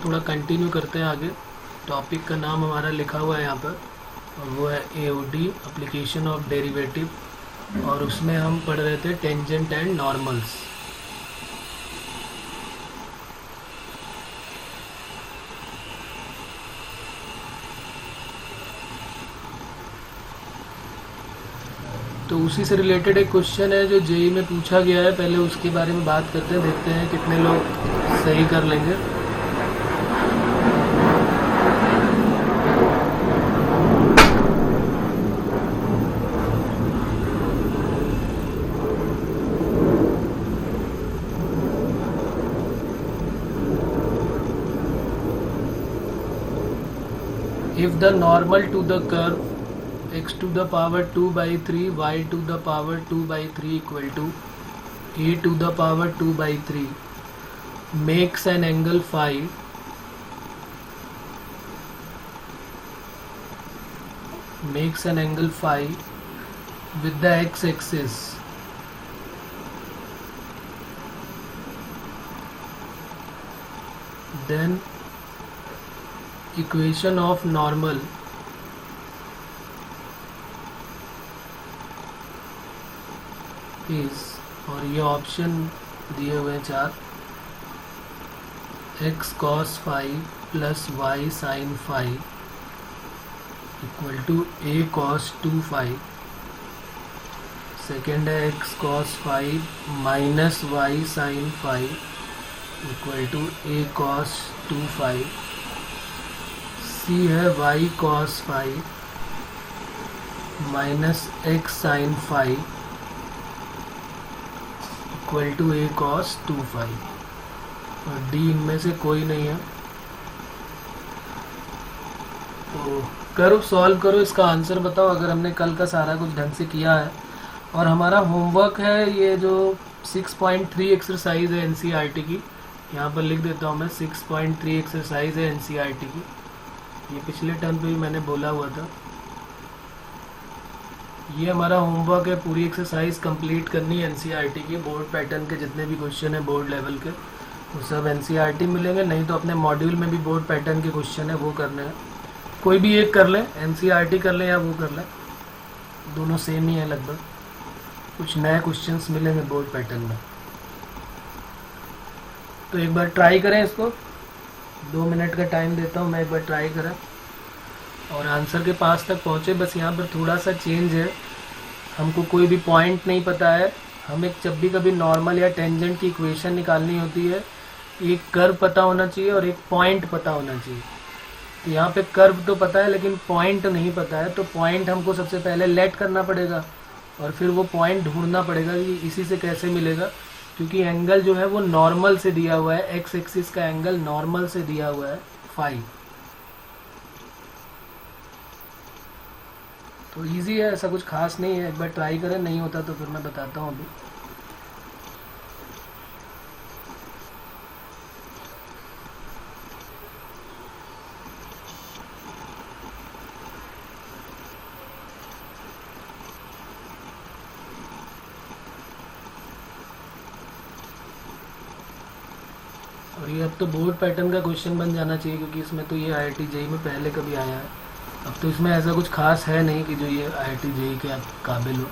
थोड़ा कंटिन्यू करते हैं आगे। टॉपिक का नाम हमारा लिखा हुआ है यहाँ पर, और वो है AOD, एप्लीकेशन ऑफ डेरिवेटिव, और उसमें हम पढ़ रहे थे टेंजेंट एंड नॉर्मल्स। तो उसी से रिलेटेड एक क्वेश्चन है जो जेई में पूछा गया है, पहले उसके बारे में बात करते हैं, देखते हैं कितने लोग सही कर लेंगे। If the normal to the curve x to the power 2 by 3 y to the power 2 by 3 equal to a to the power 2 by 3 makes an angle phi with the x-axis, then equation of normal is, और ये option दिए हुए हैं 4, x cos phi plus y sin phi equal to a cos 2 phi। Second है x cos phi माइनस y sin phi equal to a cos 2 phi। C है y cos phi माइनस x sin phi equal to a cos 2 phi, और D इनमें से कोई नहीं है। तो करो, सॉल्व करो, इसका आंसर बताओ अगर हमने कल का सारा कुछ ढंग से किया है। और हमारा होमवर्क है ये जो 6.3 एक्सरसाइज है NCERT की, यहाँ पर लिख देता हूँ मैं, 6.3 एक्सरसाइज है NCERT की। ये पिछले टर्म पे भी मैंने बोला हुआ था। ये हमारा होमवर्क है, पूरी एक्सरसाइज कंप्लीट करनी है NCERT की। बोर्ड पैटर्न के जितने भी क्वेश्चन है बोर्ड लेवल के, वो सब NCERT मिलेंगे, नहीं तो अपने मॉड्यूल में भी बोर्ड पैटर्न के क्वेश्चन है वो करने हैं। कोई भी एक कर लें, NCERT कर लें या वो कर लें, दोनों सेम ही है लगभग। कुछ नए क्वेश्चंस मिलेंगे बोर्ड पैटर्न में, तो एक बार ट्राई करें इसको। 2 मिनट का टाइम देता हूँ मैं, एक बार ट्राई करें और आंसर के पास तक पहुँचे। बस यहाँ पर थोड़ा सा चेंज है, हमको कोई भी पॉइंट नहीं पता है, हमें जब भी कभी नॉर्मल या टेंजेंट की इक्वेशन निकालनी होती है, एक कर्व पता होना चाहिए और एक पॉइंट पता होना चाहिए। तो यहाँ पे कर्व तो पता है लेकिन पॉइंट नहीं पता है, तो पॉइंट हमको सबसे पहले लेट करना पड़ेगा और फिर वो पॉइंट ढूंढना पड़ेगा कि इसी से कैसे मिलेगा, क्योंकि एंगल जो है वो नॉर्मल से दिया हुआ है, एक्स एक्सिस का एंगल नॉर्मल से दिया हुआ है फाई। तो इजी है, ऐसा कुछ खास नहीं है, एक बार ट्राई करें, नहीं होता तो फिर मैं बताता हूँ अभी। और ये अब तो बोर्ड पैटर्न का क्वेश्चन बन जाना चाहिए, क्योंकि इसमें तो ये IIT JEE में पहले कभी आया है। अब तो इसमें ऐसा कुछ खास है नहीं कि जो ये IIT JEE के काबिल हो,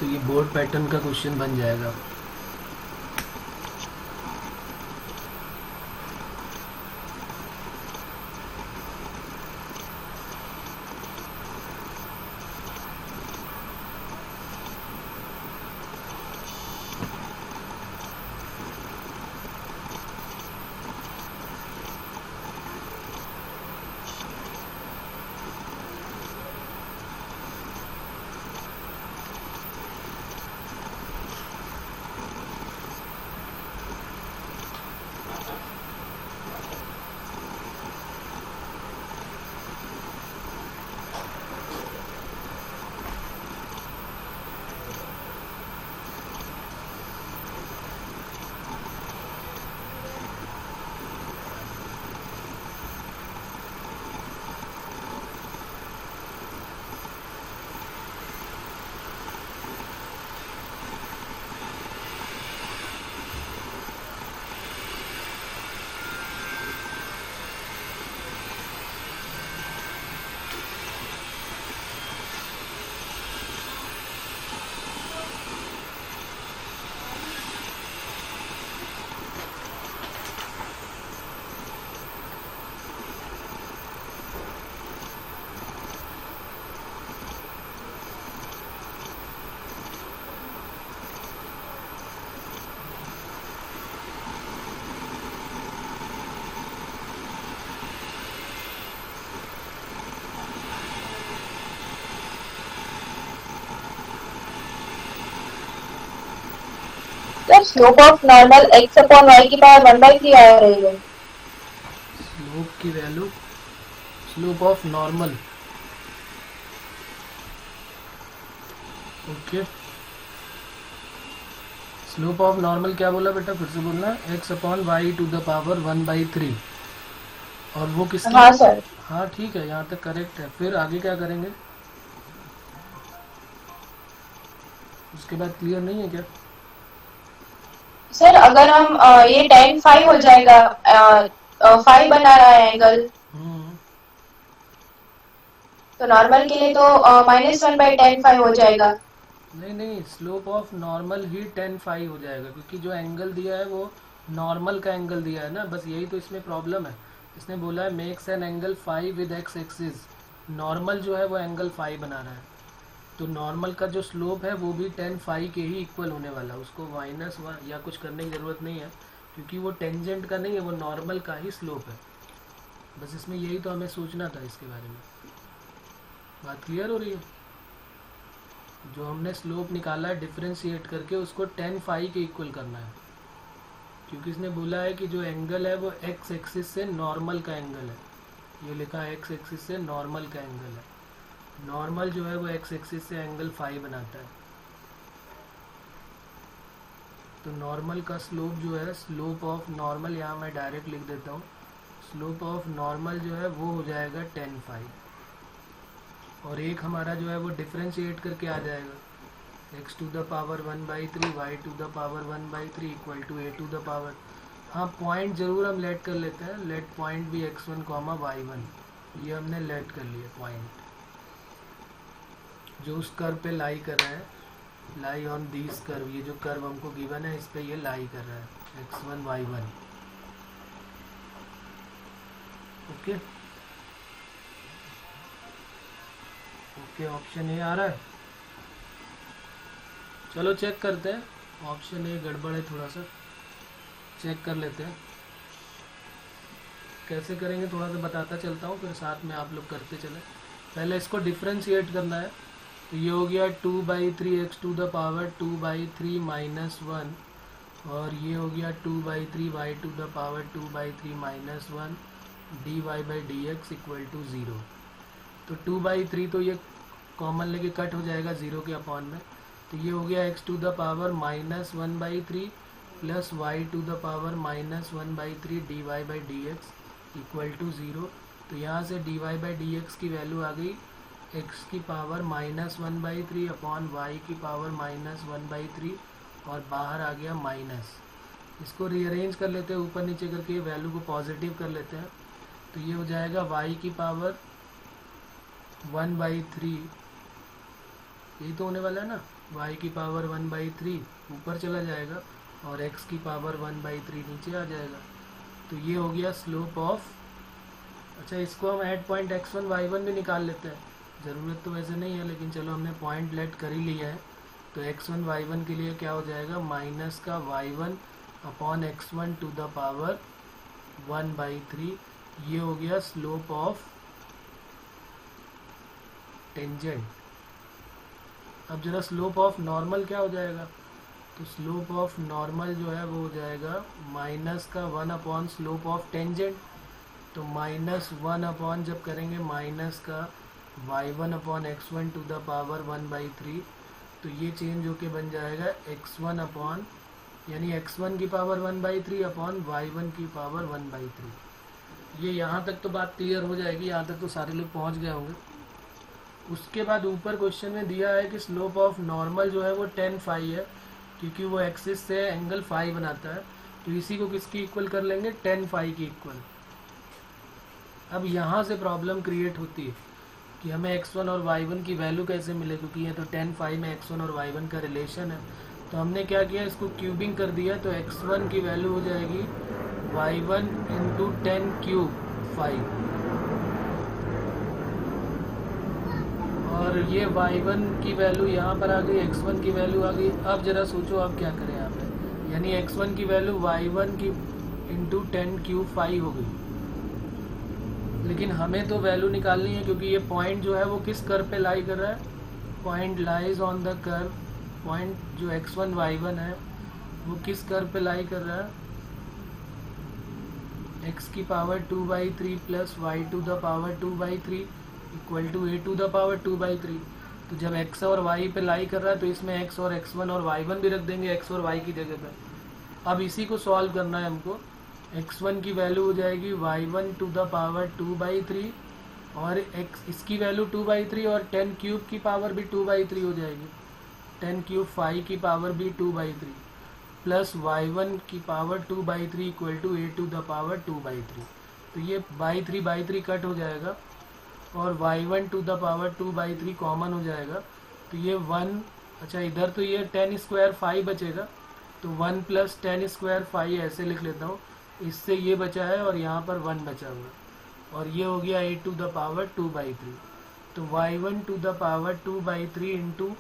तो ये बोर्ड पैटर्न का क्वेश्चन बन जाएगा। Slope of normal x upon y की पावर 1/3 आ रही है। स्लोप की value, slope of normal, okay. Slope of normal क्या बोला बेटा, फिर से बोलना, x upon Y to the power 1/3। और वो किसकी? हाँ सर। हाँ ठीक है, यहाँ तक करेक्ट है। फिर आगे क्या करेंगे, उसके बाद क्लियर नहीं है क्या? सर अगर हम ये tan 5 हो जाएगा, 5 बना रहा है एंगल, तो नॉर्मल के लिए तो -1/tan5 हो जाएगा। नहीं नहीं, slope of normal he tan5 हो जाएगा, क्योंकि जो एंगल दिया है वो नॉर्मल का एंगल दिया है ना, बस यही तो इसमें प्रॉब्लम है। इसने बोला है makes an angle 5 with x axis, normal जो है वो एंगल 5 बना रहा है, तो नॉर्मल का जो स्लोप है वो भी tan5 के ही इक्वल होने वाला है, उसको -1 या कुछ करने की ज़रूरत नहीं है, क्योंकि वो टेंजेंट का नहीं है, वो नॉर्मल का ही स्लोप है। बस इसमें यही तो हमें सोचना था इसके बारे में। बात क्लियर हो रही है? जो हमने स्लोप निकाला है डिफ्रेंशिएट करके, उसको tan5 के इक्वल करना है, क्योंकि इसने बोला है कि जो एंगल है वो x एक्सिस से नॉर्मल का एंगल है। ये लिखा है x एक्सिस से नॉर्मल का एंगल है, नॉर्मल जो है वो x एक्सिस से एंगल 5 बनाता है। तो नॉर्मल का स्लोप जो है, स्लोप ऑफ नॉर्मल, यहाँ मैं डायरेक्ट लिख देता हूँ, स्लोप ऑफ नॉर्मल जो है वो हो जाएगा tan5, और एक हमारा जो है वो डिफ्रेंशिएट करके आ जाएगा, x to the power 1/3 y to the power 1/3 equal to a to the power. हाँ पॉइंट ज़रूर हम लेट कर लेते हैं, लेट पॉइंट भी x1, y1, ये हमने लेट कर लिया पॉइंट, जो उस कर्व पे लाई कर रहा है, लाई ऑन दिस कर्व, ये जो कर्व हमको गिवन है इस पे ये लाई कर रहा है, x1 y1, okay okay. Option A आ रहा है, चलो चेक करते हैं, ऑप्शन ए गड़बड़ है थोड़ा सा, चेक कर लेते हैं कैसे करेंगे, थोड़ा सा बताता चलता हूँ, फिर साथ में आप लोग करते चले। पहले इसको डिफ्रेंशिएट करना है, तो ये हो गया 2/3 x टू द पावर 2/3 -1, और ये हो गया 2/3 y to the power 2/3 -1 dy/dx equal to 0। तो 2/3 तो ये कॉमन लेके कट हो जाएगा 0 के अपॉन में, तो ये हो गया x to the power -1/3 plus y to the power -1/3 dy/dx equal to 0। तो यहाँ से dy/dx की वैल्यू आ गई x की पावर -1/3 अपॉन y की पावर -1/3, और बाहर आ गया माइनस। इसको रीअरेंज कर लेते हैं ऊपर नीचे करके, वैल्यू को पॉजिटिव कर लेते हैं, तो ये हो जाएगा y की पावर 1/3, यही तो होने वाला है ना, y की पावर 1/3 ऊपर चला जाएगा, और x की पावर 1/3 नीचे आ जाएगा। तो ये हो गया स्लोप ऑफ, अच्छा इसको हम एट पॉइंट x1 y1 भी निकाल लेते हैं, ज़रूरत तो वैसे नहीं है, लेकिन चलो हमने पॉइंट लेट कर ही लिया है। तो x1 y1 के लिए क्या हो जाएगा, माइनस का y1 upon x1 to the power 1/3, ये हो गया स्लोप ऑफ टेंजेंट। अब जरा स्लोप ऑफ नॉर्मल क्या हो जाएगा, तो स्लोप ऑफ नॉर्मल जो है वो हो जाएगा माइनस का 1 अपॉन स्लोप ऑफ टेंजेंट, तो -1 अपॉन जब करेंगे माइनस का y1 upon x1 to the power 1/3, तो ये चेंज होके बन जाएगा x1 अपॉन, यानी x1 की पावर 1/3 अपॉन y1 की पावर 1/3। ये यहाँ तक तो बात क्लियर हो जाएगी, यहाँ तक तो सारे लोग पहुँच गए होंगे। उसके बाद ऊपर क्वेश्चन में दिया है कि स्लोप ऑफ नॉर्मल जो है वो tan5 है, क्योंकि वो एक्सिस से एंगल 5 बनाता है, तो इसी को किसकी इक्वल कर लेंगे, tan5 की इक्वल। अब यहाँ से प्रॉब्लम क्रिएट होती है कि हमें x1 और y1 की वैल्यू कैसे मिले, क्योंकि ये तो tan5 में x1 और y1 का रिलेशन है। तो हमने क्या किया, इसको क्यूबिंग कर दिया, तो x1 की वैल्यू हो जाएगी y1 इंटू 10³ 5, और ये y1 की वैल्यू यहाँ पर आ गई, x1 की वैल्यू आ गई। अब जरा सोचो आप क्या करें यहाँ पे, यानी x1 की वैल्यू y1 की इंटू 10³ 5 हो गई, लेकिन हमें तो वैल्यू निकालनी है, क्योंकि ये पॉइंट जो है वो किस कर्व पे लाई कर रहा है, point lies on the curve, point जो x1 y1 है वो किस कर्व पे लाई कर रहा है? x की power 2/3 plus Y to the power 2/3 equal to a to the power 2/3। तो जब x और y पे लाई कर रहा है तो इसमें x और x1 और y1 भी रख देंगे x और y की जगह पे। अब इसी को सॉल्व करना है हमको। x1 की वैल्यू हो जाएगी y1 टू द पावर 2/3 और x इसकी वैल्यू 2/3 और 10 क्यूब की पावर भी 2/3 हो जाएगी। 10 क्यूब 5 की पावर भी 2/3 प्लस y1 की power 2/3 equal to a to the power 2/3। तो ये बाई थ्री कट हो जाएगा और y1 to the power 2/3 common हो जाएगा। तो ये 1, अच्छा इधर तो ये 10 स्क्वायर 5 बचेगा, तो 1 प्लस 10 स्क्वायर 5 ऐसे लिख लेता हूँ। इससे ये बचा है और यहाँ पर 1 बचा हुआ और ये हो गया a टू द पावर 2/3। तो y1 to the power 2/3 into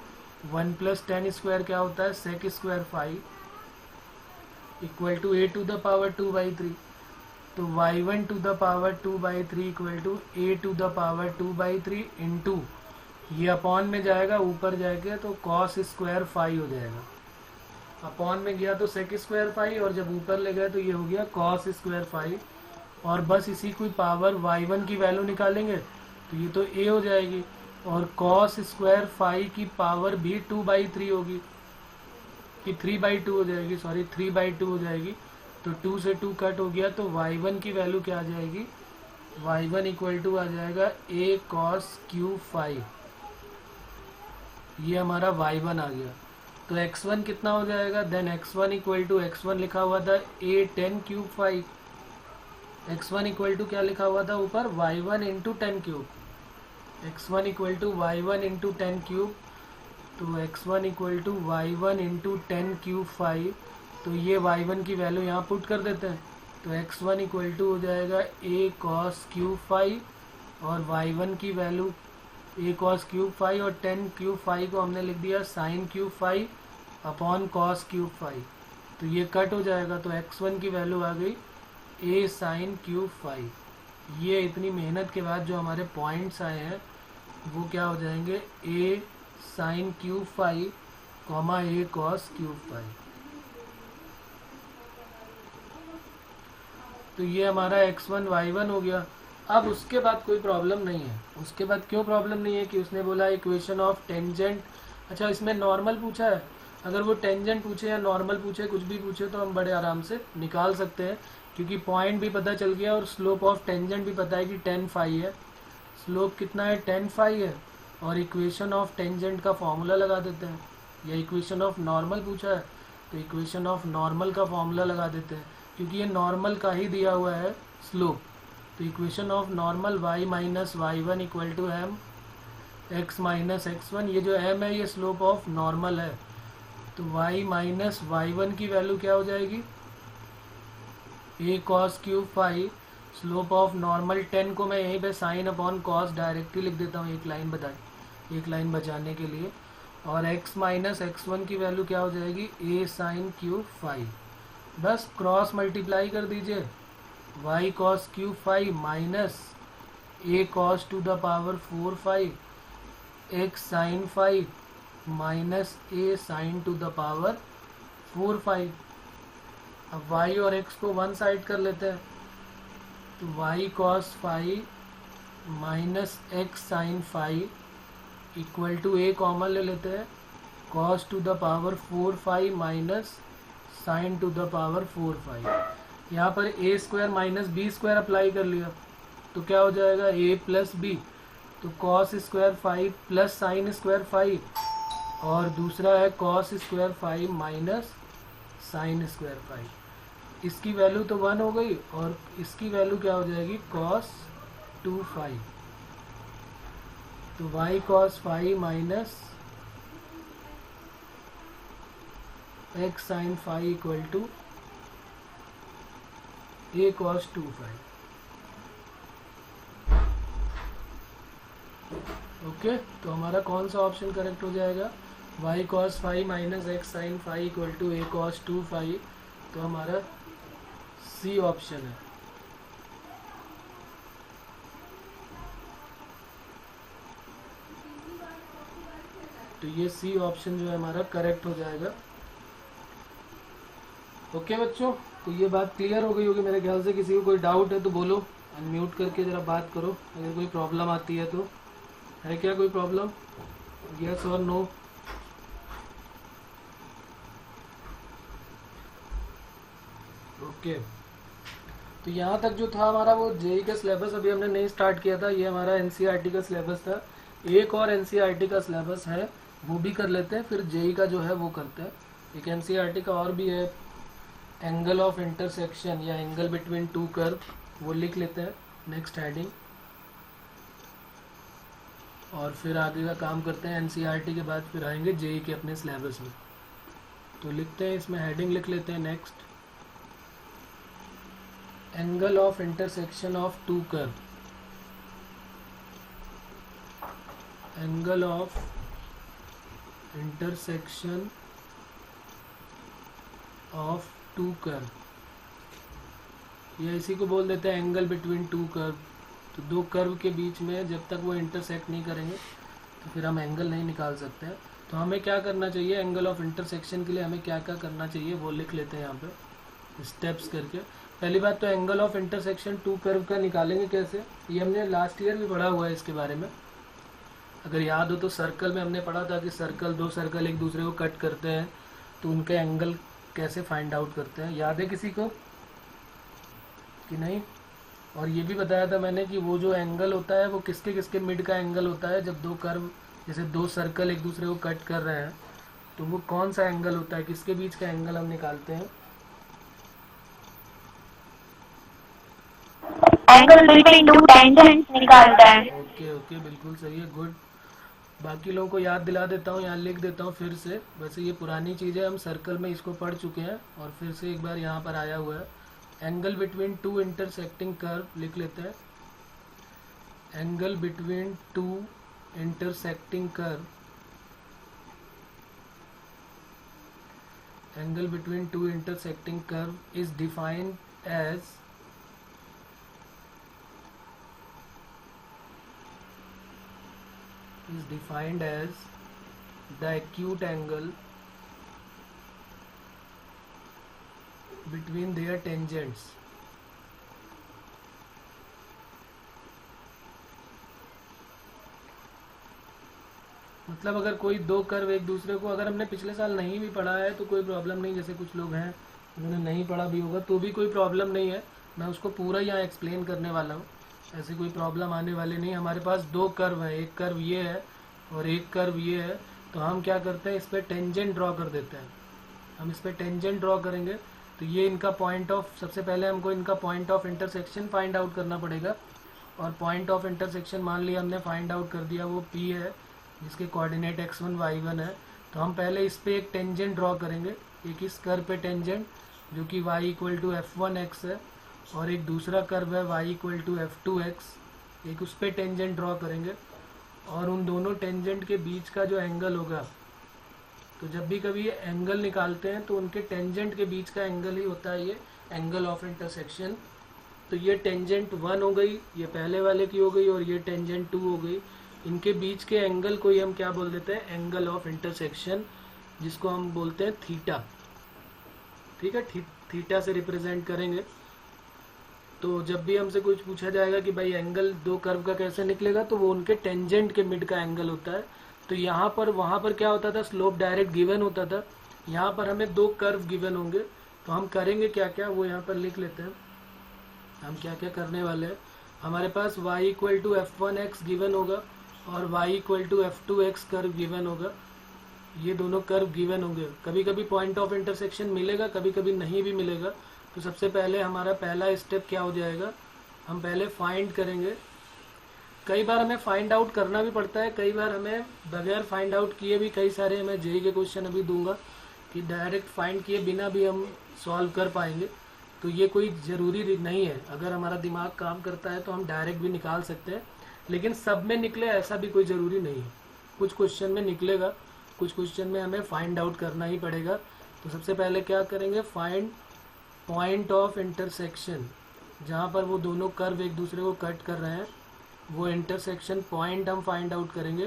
1 plus 10 square क्या होता है sec square 5 equal to a to the power 2/3। तो y1 to the power 2/3 equal to a to the power 2/3 into ये अपॉन में जाएगा, ऊपर जाएगा तो कॉस स्क्वायर 5 हो जाएगा। अपॉन में गया तो सेक स्क्वायर 5 और जब ऊपर ले गए तो ये हो गया कॉस स्क्वायर 5। और बस इसी कोई पावर y1 की वैल्यू निकालेंगे तो ये तो a हो जाएगी और कॉस स्क्वायर 5 की पावर भी 2/3 होगी कि 3/2 हो जाएगी, सॉरी 3/2 हो जाएगी। तो 2 से 2 कट हो गया तो y1 की वैल्यू क्या आ जाएगी? y1 इक्वल टू आ जाएगा a cos क्यूब 5। ये हमारा y1 आ गया। तो x1 कितना हो जाएगा? Then x1 equal to x1 लिखा हुआ था a 10 cube 5। x1 equal to क्या लिखा हुआ था ऊपर? y1 into 10 cube. x1 equal to y1 into 10 cube. तो x1 equal to y1 into 10 cube 5। तो ये y1 की वैल्यू यहाँ पुट कर देते हैं। तो x1 इक्वल टू हो जाएगा a cos क्यूब 5 और y1 की वैल्यू a cos क्यूब 5 और 10 क्यूब 5 को हमने लिख दिया साइन क्यूब 5 अपॉन cos क्यूब 5। तो ये कट हो जाएगा तो x1 की वैल्यू आ गई a साइन क्यूब 5। ये इतनी मेहनत के बाद जो हमारे पॉइंट्स आए हैं वो क्या हो जाएंगे? a sine cube 5 comma a cos क्यूब 5। तो ये हमारा x1 y1 हो गया। अब उसके बाद कोई प्रॉब्लम नहीं है। उसके बाद क्यों प्रॉब्लम नहीं है कि उसने बोला इक्वेशन ऑफ टेंजेंट। अच्छा इसमें नॉर्मल पूछा है, अगर वो टेंजेंट पूछे या नॉर्मल पूछे कुछ भी पूछे तो हम बड़े आराम से निकाल सकते हैं क्योंकि पॉइंट भी पता चल गया और स्लोप ऑफ टेंजेंट भी पता है कि 10 फाई है। स्लोप कितना है? 10 फाई है और इक्वेशन ऑफ टेंजेंट का फॉर्मूला लगा देते हैं। या इक्वेशन ऑफ नॉर्मल पूछा है तो इक्वेशन ऑफ नॉर्मल का फॉर्मूला लगा देते हैं क्योंकि ये नॉर्मल का ही दिया हुआ है स्लोप। तो equation of normal y minus y1 equal to m x minus x1। ये जो m है ये स्लोप ऑफ नॉर्मल है। तो y माइनस y1 की वैल्यू क्या हो जाएगी? a cos क्यूब 5 स्लोप ऑफ नॉर्मल 10 को मैं यहीं पे साइन अपॉन कॉस डायरेक्टली लिख देता हूँ एक लाइन बचाने के लिए। और x माइनस x1 की वैल्यू क्या हो जाएगी? a sine cube 5। बस क्रॉस मल्टीप्लाई कर दीजिए y cos क्यूब 5 minus a cos to the power 4 5 x sine 5 minus a sine to the power 4 5। अब y और x को वन साइड कर लेते हैं तो y cos 5 minus x sine 5 equal to a common ले लेते हैं cos to the power 4 5 minus sine to the power 4 5। यहाँ पर a square minus B square apply कर लिया तो क्या हो जाएगा? a plus B. तो cos square 5 plus sine square 5 और दूसरा है cos square 5 minus sine square 5। इसकी वैल्यू तो 1 हो गई और इसकी वैल्यू क्या हो जाएगी? cos 2 5। तो y cos 5 minus x sine 5 equal to a cos 2 5। Okay, तो हमारा कौन सा ऑप्शन करेक्ट हो जाएगा? y cos 5 minus x sine 5 equal to a cos 2 5। तो हमारा सी ऑप्शन है। तो ये सी ऑप्शन जो है हमारा करेक्ट हो जाएगा। ओके बच्चों, तो ये बात क्लियर हो गई होगी मेरे ख्याल से। किसी को कोई डाउट है तो बोलो, अनम्यूट करके ज़रा बात करो अगर कोई प्रॉब्लम आती है तो। है क्या कोई प्रॉब्लम? यस और नो? ओके, तो यहाँ तक जो था हमारा वो जेई का सिलेबस अभी हमने नहीं स्टार्ट किया था। ये हमारा एनसीईआरटी का सिलेबस था। एक और एनसीईआरटी का सिलेबस है, वो भी कर लेते हैं, फिर जेई का जो है वो करते हैं। एक एनसीईआरटी का और भी है, एंगल ऑफ इंटरसेक्शन या एंगल बिटवीन टू कर्व, वो लिख लेते हैं नेक्स्ट हेडिंग, और फिर आगे का काम करते हैं। एनसीईआरटी के बाद फिर आएंगे जेई के अपने सिलेबस में। तो लिखते हैं, इसमें हेडिंग लिख लेते हैं next, angle of intersection of two curve. Angle of intersection of two curve, या इसी को बोल देते हैं एंगल बिटवीन टू कर्व। तो दो कर्व के बीच में जब तक वो इंटरसेक्ट नहीं करेंगे तो फिर हम एंगल नहीं निकाल सकते हैं। तो हमें क्या करना चाहिए, एंगल ऑफ इंटरसेक्शन के लिए हमें क्या क्या करना चाहिए वो लिख लेते हैं यहाँ पे स्टेप्स करके। पहली बात तो angle of intersection two curve का निकालेंगे कैसे, ये हमने लास्ट ईयर भी पढ़ा हुआ है इसके बारे में। अगर याद हो तो सर्कल में हमने पढ़ा था कि सर्कल, दो सर्कल एक दूसरे को कट करते हैं तो उनके एंगल कैसे फाइंड आउट करते हैं, याद है किसी को कि नहीं? और ये भी बताया था मैंने कि वो जो एंगल होता है वो किसके किसके मिड का एंगल होता है। जब दो कर्व, जैसे दो सर्कल एक दूसरे को कट कर रहे हैं तो वो कौन सा एंगल होता है, किसके बीच का एंगल हम निकालते हैं? एंगल बिटवीन टू टेंजेंट्स निकालता है। ओके ओके, बिल्कुल सही है, गुड। बाकी लोगों को याद दिला देता हूँ, यहाँ लिख देता हूँ फिर से। वैसे ये पुरानी चीज़ है, हम सर्कल में इसको पढ़ चुके हैं और फिर से एक बार यहाँ पर आया हुआ है। Angle between two intersecting curve लिख लेते हैं, angle between two intersecting curve, angle between two intersecting curve is defined as the acute angle between their tangents। मतलब अगर कोई दो कर्व एक दूसरे को, अगर हमने पिछले साल नहीं भी पढ़ा है तो कोई प्रॉब्लम नहीं, जैसे कुछ लोग हैं उन्होंने नहीं पढ़ा भी होगा तो भी कोई प्रॉब्लम नहीं है, मैं उसको पूरा यहाँ एक्सप्लेन करने वाला हूँ। ऐसी कोई प्रॉब्लम आने वाली नहीं। हमारे पास दो कर्व है, एक कर्व ये है और एक कर्व ये है, तो हम क्या करते हैं, इस पर टेंजेंट ड्रॉ कर देते हैं। हम इस पर टेंजेंट ड्रॉ करेंगे तो ये इनका पॉइंट ऑफ, सबसे पहले हमको इनका point of intersection find out करना पड़ेगा। और पॉइंट ऑफ इंटरसेक्शन मान लिया हमने फाइंड आउट कर दिया, वो P है जिसके कोऑर्डिनेट x1 y1 है। तो हम पहले इस पर एक टेंजेंट ड्रॉ करेंगे, एक इस कर्व पे टेंजेंट जो कि y इक्वल टू f1x है, और एक दूसरा कर्व है y इक्वल टू f2x, एक उस पर टेंजेंट ड्रॉ करेंगे। और उन दोनों टेंजेंट के बीच का जो एंगल होगा, तो जब भी कभी एंगल निकालते हैं तो उनके टेंजेंट के बीच का एंगल ही होता है ये एंगल ऑफ इंटरसेक्शन। तो ये टेंजेंट 1 हो गई, ये पहले वाले की हो गई, और ये टेंजेंट 2 हो गई। इनके बीच के एंगल को ही हम क्या बोल देते हैं, एंगल ऑफ इंटरसेक्शन, जिसको हम बोलते हैं थीटा। ठीक है, थीटा से रिप्रेजेंट करेंगे। तो जब भी हमसे कुछ पूछा जाएगा कि भाई एंगल दो कर्व का कैसे निकलेगा, तो वो उनके टेंजेंट के मिड का एंगल होता है। तो यहाँ पर, वहाँ पर क्या होता था, स्लोप डायरेक्ट गिवन होता था, यहाँ पर हमें दो कर्व गिवन होंगे। तो हम करेंगे क्या क्या, वो यहाँ पर लिख लेते हैं हम क्या क्या करने वाले हैं। हमारे पास y equal to f1x given होगा और y equal to f2x curve given होगा। ये दोनों कर्व गिवन होंगे। कभी कभी पॉइंट ऑफ इंटरसेक्शन मिलेगा, कभी कभी नहीं भी मिलेगा। तो सबसे पहले हमारा पहला स्टेप क्या हो जाएगा, हम पहले फाइंड करेंगे। कई बार हमें फाइंड आउट करना भी पड़ता है, कई बार हमें बगैर फाइंड आउट किए भी, कई सारे मैं जेई के क्वेश्चन अभी दूंगा कि डायरेक्ट फाइंड किए बिना भी हम सॉल्व कर पाएंगे। तो ये कोई ज़रूरी नहीं है, अगर हमारा दिमाग काम करता है तो हम डायरेक्ट भी निकाल सकते हैं, लेकिन सब में निकले ऐसा भी कोई ज़रूरी नहीं है। कुछ क्वेश्चन में निकलेगा, कुछ क्वेश्चन में हमें फाइंड आउट करना ही पड़ेगा। तो सबसे पहले क्या करेंगे, फाइंड पॉइंट ऑफ इंटरसेक्शन, जहाँ पर वो दोनों कर्व एक दूसरे को कट कर रहे हैं, वो इंटरसेक्शन पॉइंट हम फाइंड आउट करेंगे,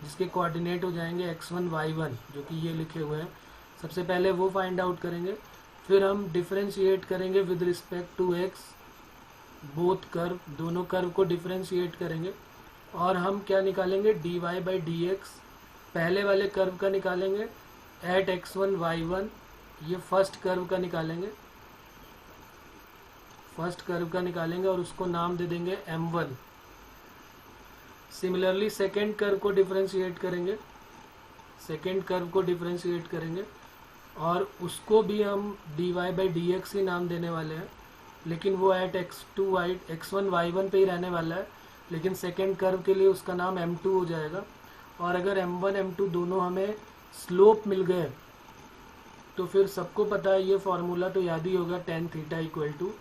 जिसके कोऑर्डिनेट हो जाएंगे x1 y1, जो कि ये लिखे हुए हैं। सबसे पहले वो फाइंड आउट करेंगे, फिर हम डिफरेंशिएट करेंगे with respect to x, both curve, दोनों कर्व को डिफरेंशिएट करेंगे और हम क्या निकालेंगे, d Y by D x पहले वाले कर्व का निकालेंगे एट x1 y1, ये फर्स्ट कर्व का निकालेंगे, फर्स्ट कर्व का निकालेंगे और उसको नाम दे देंगे m1। सिमिलरली सेकेंड कर्व को डिफरेंशिएट करेंगे, सेकेंड कर्व को डिफरेंशिएट करेंगे और उसको भी हम D Y by D X ही नाम देने वाले हैं, लेकिन वो एट x1 y1 पे ही रहने वाला है, लेकिन सेकेंड कर्व के लिए उसका नाम m2 हो जाएगा। और अगर m1 m2 दोनों हमें स्लोप मिल गए तो फिर सबको पता है ये फॉर्मूला तो याद ही होगा, tan थीटा इक्वल टू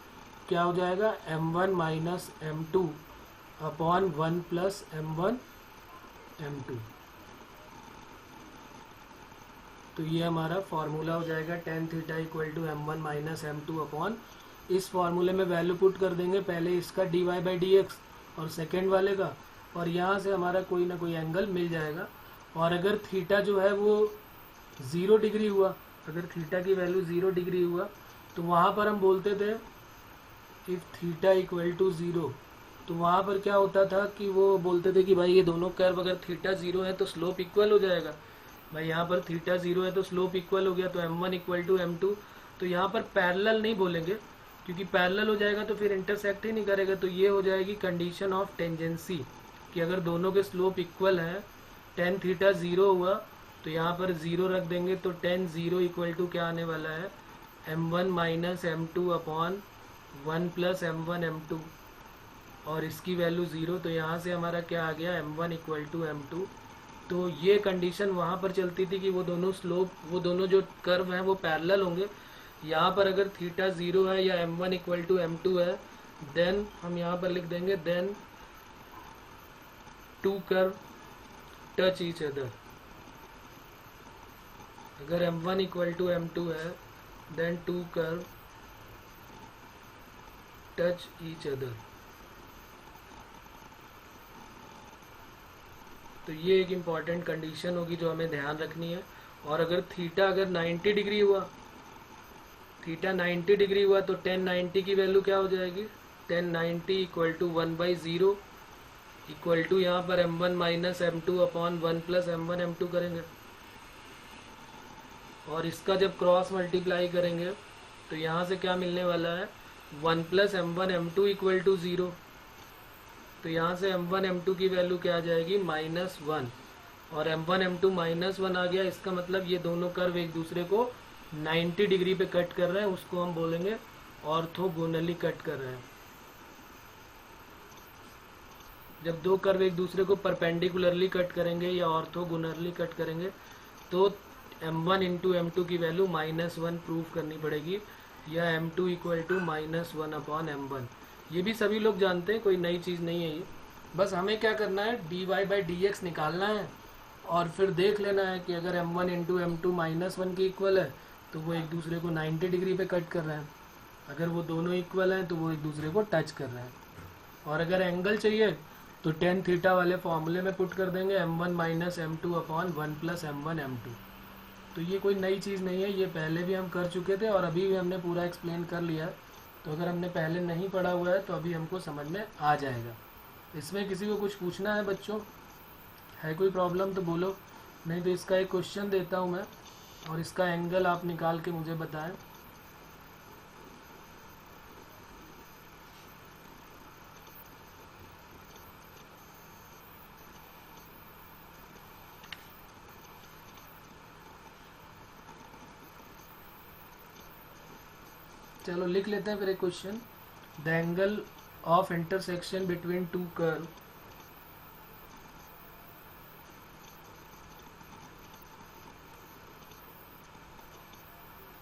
क्या हो जाएगा, m1 minus m2 upon 1 plus m1 m2। तो ये हमारा फॉर्मूला हो जाएगा tan theta equal to m1 minus m2 upon, इस फॉर्मूले में वैल्यू पुट कर देंगे, पहले इसका d Y by D x और सेकेंड वाले का, और यहाँ से हमारा कोई ना कोई एंगल मिल जाएगा। और अगर थीटा जो है वो 0 डिग्री हुआ, अगर थीटा की वैल्यू 0 डिग्री हुआ तो वहाँ पर हम बोलते थे इफ़ थीटा इक्वल टू 0, तो वहाँ पर क्या होता था कि वो बोलते थे कि भाई ये दोनों कर्व अगर थीटा 0 है तो स्लोप इक्वल हो जाएगा। भाई यहाँ पर थीटा 0 है तो स्लोप इक्वल हो गया, तो m1 इक्वल टू m2। तो यहाँ पर पैरेलल नहीं बोलेंगे, क्योंकि पैरेलल हो जाएगा तो फिर इंटरसेक्ट ही नहीं करेगा। तो ये हो जाएगी कंडीशन ऑफ टेंजेंसी कि अगर दोनों के स्लोप इक्वल हैं, tan थीटा 0 हुआ तो यहाँ पर 0 रख देंगे, तो tan 0 इक्वल टू क्या आने वाला है, m1 minus m2 upon 1 plus m1 m2, और इसकी वैल्यू 0, तो यहाँ से हमारा क्या आ गया, m1 इक्वल टू m2। तो ये कंडीशन वहाँ पर चलती थी कि वो दोनों स्लोप, वो दोनों जो कर्व हैं वो पैरेलल होंगे। यहाँ पर अगर थीटा 0 है या m1 इक्वल टू m2 है, देन हम यहाँ पर लिख देंगे then two curve touch each other. अगर m1 इक्वल टू m2 है then two curve touch each other. तो ये एक इम्पॉर्टेंट कंडीशन होगी जो हमें ध्यान रखनी है। और अगर थीटा अगर 90 डिग्री हुआ, थीटा 90 डिग्री हुआ तो tan 90 की वैल्यू क्या हो जाएगी, tan 90 equal to 1/0 equal to यहाँ पर m1 minus m2 upon 1 plus m1 m2 करेंगे, और इसका जब क्रॉस मल्टीप्लाई करेंगे तो यहाँ से क्या मिलने वाला है, 1 plus m1 m2 equal to 0। तो यहाँ से m1 m2 की वैल्यू क्या आ जाएगी, -1, और m1 m2 -1 आ गया। इसका मतलब ये दोनों कर्व एक दूसरे को 90 डिग्री पे कट कर रहे हैं, उसको हम बोलेंगे ऑर्थोगोनली कट कर रहे हैं। जब दो कर्व एक दूसरे को परपेंडिकुलरली कट करेंगे या ऑर्थोगोनली कट करेंगे तो m1 इंटू m2 की वैल्यू -1 प्रूव करनी पड़ेगी, या m2 equal to -1 upon m1। ये भी सभी लोग जानते हैं, कोई नई चीज़ नहीं है ये। बस हमें क्या करना है, d Y by D x निकालना है और फिर देख लेना है कि अगर m1 इंटू m2 -1 के इक्वल है तो वो एक दूसरे को 90 डिग्री पे कट कर रहे हैं, अगर वो दोनों इक्वल हैं तो वो एक दूसरे को टच कर रहे हैं। और अगर एंगल चाहिए तो tan थीटा वाले फॉर्मूले में पुट कर देंगे m1 minus m2 upon 1 plus m1 m2। तो ये कोई नई चीज़ नहीं है, ये पहले भी हम कर चुके थे और अभी भी हमने पूरा एक्सप्लेन कर लिया है। तो अगर हमने पहले नहीं पढ़ा हुआ है तो अभी हमको समझ में आ जाएगा। इसमें किसी को कुछ पूछना है बच्चों, है कोई प्रॉब्लम तो बोलो, नहीं तो इसका एक क्वेश्चन देता हूँ मैं और इसका एंगल आप निकाल के मुझे बताएं। चलो लिख लेते हैं फिर एक question. The angle of intersection between two curve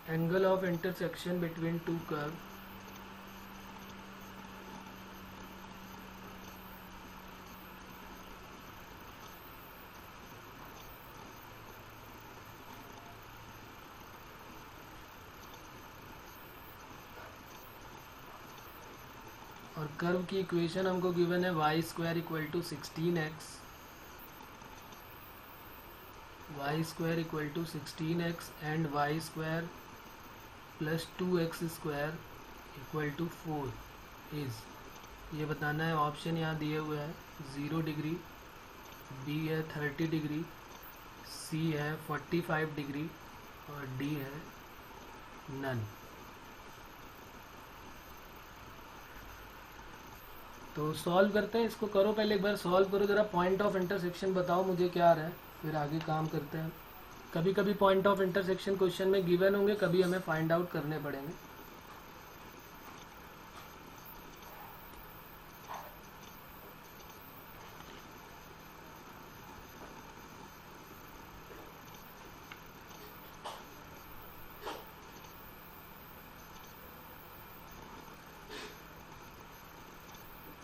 angle of intersection between two curve और कर्व की इक्वेशन हमको गिवन है y square equal to 16x, y square equal to 16x and y square plus 2x² equal to 4 is, ये बताना है। Option यहाँ दिए हुए हैं 0 डिग्री, बी है 30 डिग्री, सी है 45 डिग्री और डी है नन। तो सॉल्व करते हैं इसको। करो पहले एक बार सॉल्व करो ज़रा, पॉइंट ऑफ इंटरसेक्शन बताओ मुझे क्या आ रहा है, फिर आगे काम करते हैं। कभी कभी पॉइंट ऑफ इंटरसेक्शन क्वेश्चन में गिवन होंगे, कभी हमें फाइंड आउट करने पड़ेंगे।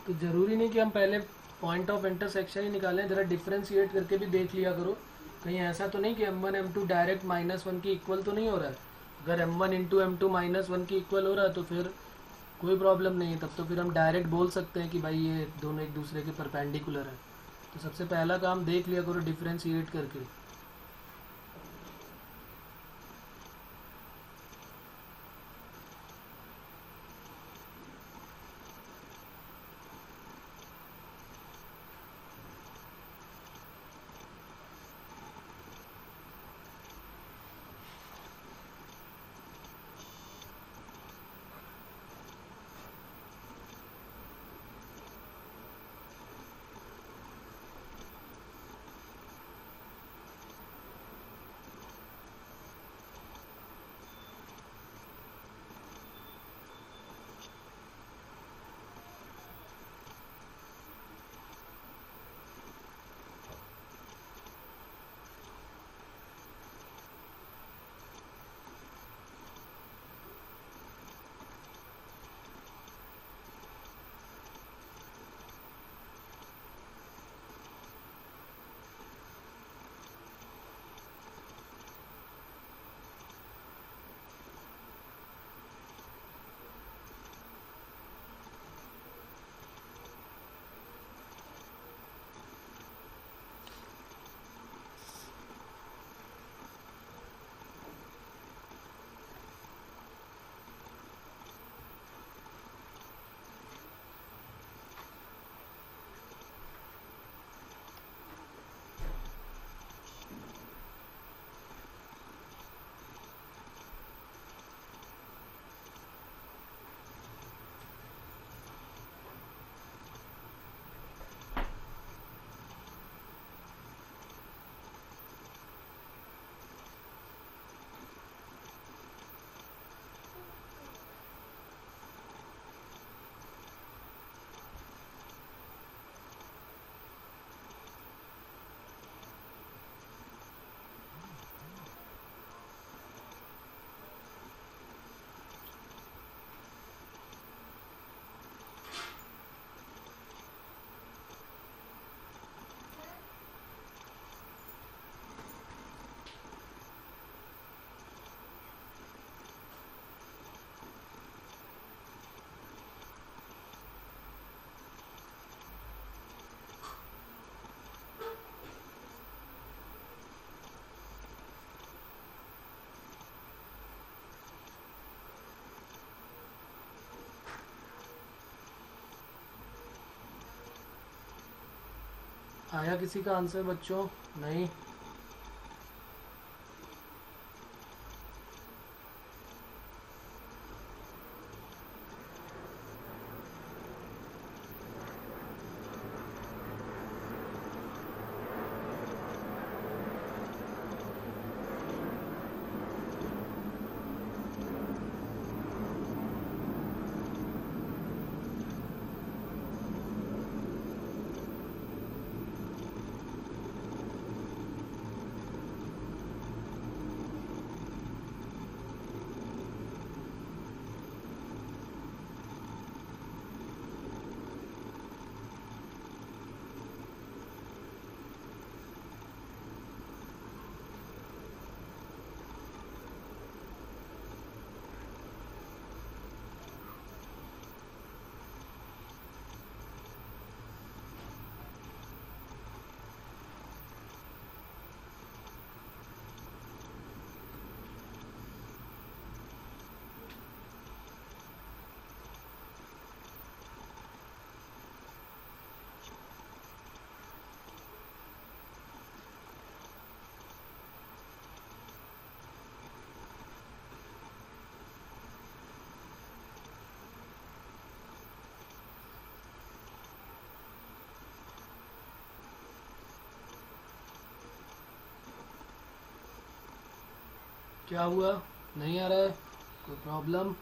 तो ज़रूरी नहीं कि हम पहले पॉइंट ऑफ इंटरसेक्शन ही निकालें, ज़रा डिफ्रेंशिएट करके भी देख लिया करो। कहीं ऐसा तो नहीं कि m1 m2 डायरेक्ट -1 की इक्वल तो नहीं हो रहा है। अगर m1 इंटू m2 -1 की इक्वल हो रहा है तो फिर कोई प्रॉब्लम नहीं है, तब तो फिर हम डायरेक्ट बोल सकते हैं कि भाई ये दोनों एक दूसरे के परपेंडिकुलर है। तो सबसे पहला काम देख लिया करो डिफ्रेंशिएट करके। आया किसी का आंसर बच्चों? नहीं? क्या हुआ? नहीं आ रहा है? कोई प्रॉब्लम?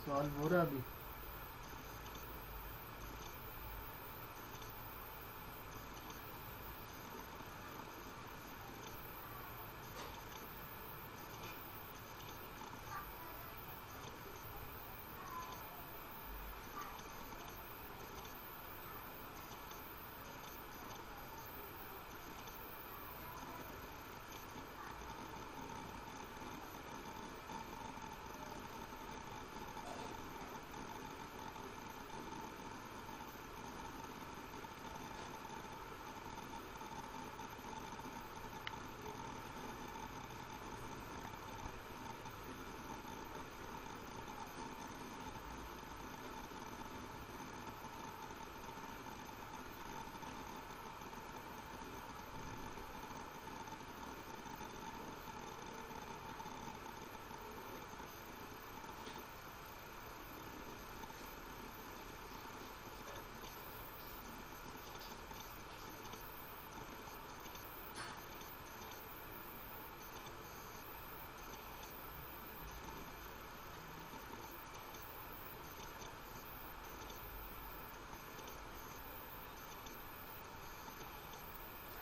सॉल्व हो रहा अभी?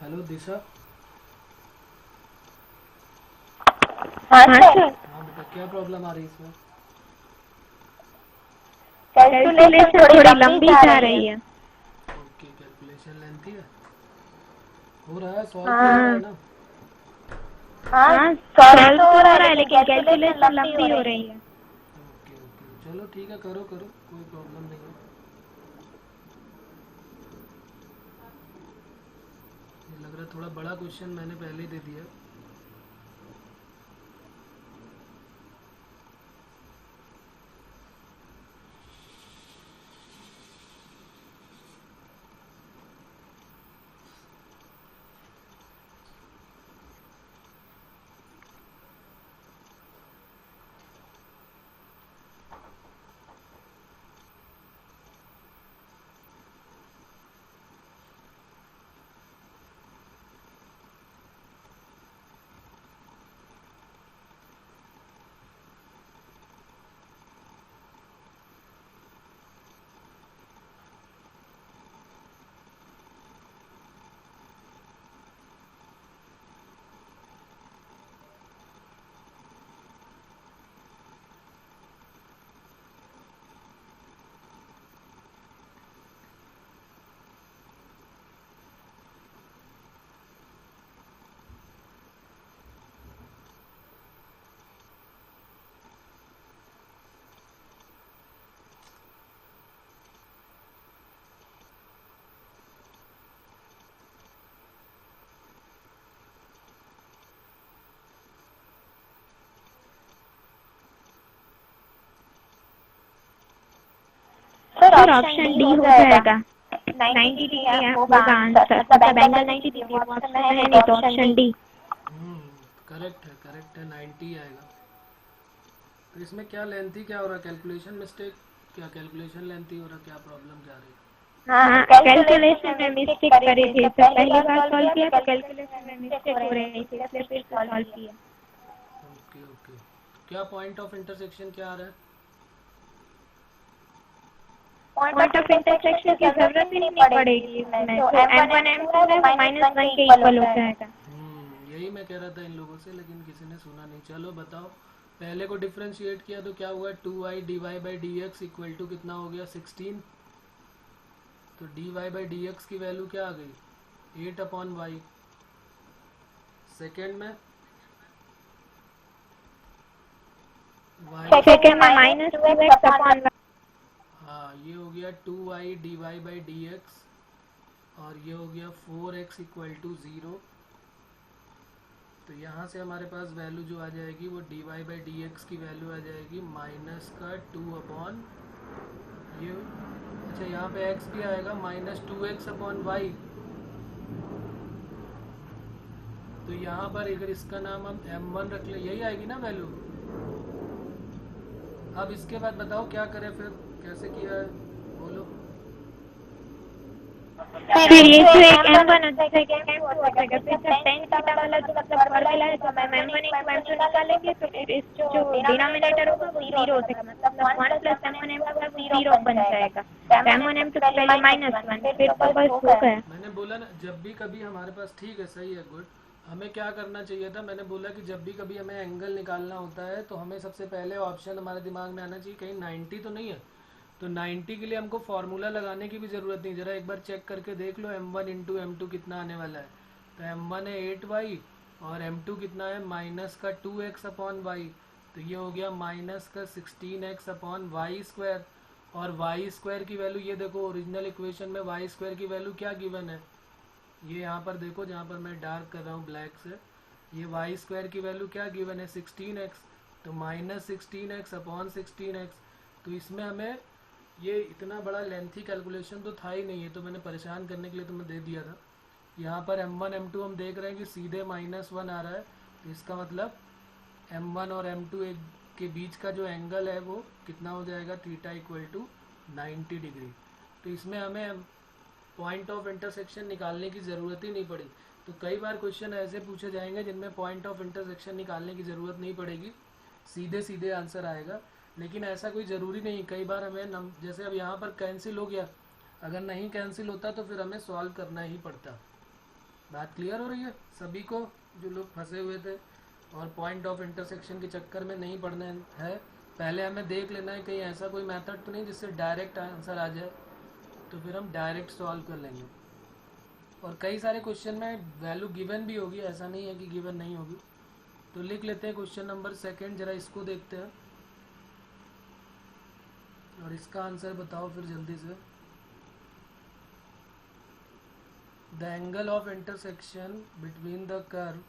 हेलो दिशा। हाँ हाँ सर, सर, हाँ बेटा, क्या प्रॉब्लम आ रही है इसमें? कैलकुलेशन कैलकुलेशन थोड़ी थोड़ी लंबी लंबी जा जा रही रही है। है। ओके, कैलकुलेशन लेंथी है। हो रहा है, सॉल्व तो हो रहा हाँ है ना? हाँ, हाँ, सॉल्व सॉल्व तो हो तो रहा हो है रहा है लेकिन लेकिन कैलकुलेशन कैलकुलेशन लंबी हो लंबी हो रही है। रही है। ओके ओके, चलो ठीक है, करो करो, कोई प्रॉब्लम नहीं है। ये लग रहा है थोड़ा बड़ा क्वेश्चन मैंने पहले ही दे दिया। Sir sir option option D D हो हो जाएगा। जाएगा। 90 90 डिग्री डिग्री होगा होगा आंसर, आंसर, मतलब मतलब एंगल एंगल 90 90 डिग्री डिग्री वो वो ऑप्शन में ऑप्शन है में नहीं है तो नहीं तो option option D. D. Correct है, करेक्ट है, 90 आएगा। तो इसमें क्या लेंथी क्या हो रहा है? Calculation mistake? क्या कैलकुलेशन लेंथी हो रहा? क्या प्रॉब्लम क्या रही? हाँ, हाँ, कैलकुलेशन कैलकुलेशन में में मिस्टेक मिस्टेक करी करी थी, थी। जब जब पहली पहली बार बार सॉल्व सॉल्व किया किया तो तो कैलकुलेशन कैलकुलेशन में में मिस्टेक मिस्टेक हो हो रही रही थी, थी, इसलिए इसलिए फिर फिर से से सॉल्व सॉल्व किया। किया। ओके ओके, क्या पॉइंट ऑफ इंटरसेक्शन क्या आ रहा है? पॉइंट ऑफ इंटरसेक्शन की जरूरत ही नहीं पड़ेगी इसमें, जो M1 M2 है वो -1 के इक्वल हो जाएगा। यही मैं कह रहा था इन लोगों से, लेकिन किसी ने सुना नहीं। चलो बताओ, पहले को डिफ्रेंशिएट किया तो क्या हुआ? 2i dy by D x equal to कितना हो गया? 16। तो dy बाई डी एक्स की वैल्यू क्या आ गई? 8 अपॉन वाई। सेकेंड में y, सेकंड में -2x अपॉन हाँ ये हो गया 2i dy by D x, और ये हो गया 4x इक्वल टू 0। तो यहाँ से हमारे पास वैल्यू जो आ जाएगी वो dy बाई डी एक्स की वैल्यू आ जाएगी माइनस का 2 अपॉन ये, अच्छा यहाँ पे x भी आएगा -2x अपॉन वाई। तो यहाँ पर अगर इसका नाम हम m1 रख ले, यही आएगी ना वैल्यू? अब इसके बाद बताओ क्या करें फिर, कैसे किया है बोलो। फिर ये जो एक M1 होता है, एक M2 होता है, फिर जो tan थीटा वाला जो मतलब फॉर्मूला है, जब हम M1 into M2 निकालेंगे तो फिर इस जो डिनोमिनेटर होगा वो 0 हो जाएगा, मतलब 1 plus M1 M2 है वो 0 बन जाएगा। तो M1 M2 की वैल्यू -1, फिर तो बस हो गया। मैंने बोला ना, जब भी कभी हमारे पास, ठीक है सही है गुड, हमें क्या करना चाहिए था, मैंने बोला कि जब भी कभी हमें एंगल निकालना होता है तो हमें सबसे पहले ऑप्शन हमारे दिमाग में आना चाहिए कहीं 90 तो नहीं है। तो 90 के लिए हमको फार्मूला लगाने की भी ज़रूरत नहीं, ज़रा एक बार चेक करके देख लो M1 इंटू M2 कितना आने वाला है। तो M1 है 8y और M2 कितना है माइनस का 2x अपॉन वाई, तो ये हो गया माइनस का 16x अपॉन वाई स्क्वायर। और वाई स्क्वायर की वैल्यू ये देखो, ओरिजिनल इक्वेशन में वाई स्क्वायर की वैल्यू क्या गिवन है, ये यहाँ पर देखो जहाँ पर मैं डार्क कर रहा हूँ ब्लैक से, ये वाई स्क्वायर की वैल्यू क्या गिवन है 16x, तो माइनस 16x अपॉन 16x। तो इसमें हमें ये इतना बड़ा लेंथी कैलकुलेशन तो था ही नहीं, है तो मैंने परेशान करने के लिए तुम्हें दे दिया था। यहाँ पर M1 M2 हम देख रहे हैं कि सीधे -1 आ रहा है, तो इसका मतलब M1 और M2 एक के बीच का जो एंगल है वो कितना हो जाएगा, थीटा इक्वल टू 90 डिग्री। तो इसमें हमें पॉइंट ऑफ इंटरसेक्शन निकालने की ज़रूरत ही नहीं पड़ी। तो कई बार क्वेश्चन ऐसे पूछे जाएंगे जिनमें पॉइंट ऑफ इंटरसेक्शन निकालने की ज़रूरत नहीं पड़ेगी, सीधे सीधे आंसर आएगा। लेकिन ऐसा कोई ज़रूरी नहीं, कई बार हमें जैसे अब यहाँ पर कैंसिल हो गया, अगर नहीं कैंसिल होता तो फिर हमें सॉल्व करना ही पड़ता। बात क्लियर हो रही है सभी को, जो लोग फंसे हुए थे और पॉइंट ऑफ इंटरसेक्शन के चक्कर में नहीं पढ़ना है, पहले हमें देख लेना है कहीं ऐसा कोई मेथड तो नहीं जिससे डायरेक्ट आंसर आ जाए, तो फिर हम डायरेक्ट सॉल्व कर लेंगे। और कई सारे क्वेश्चन में वैल्यू गिवन भी होगी, ऐसा नहीं है कि गिवन नहीं होगी। तो लिख लेते हैं क्वेश्चन नंबर सेकंड, जरा इसको देखते हैं और इसका आंसर बताओ फिर जल्दी से। The angle of intersection between the curve,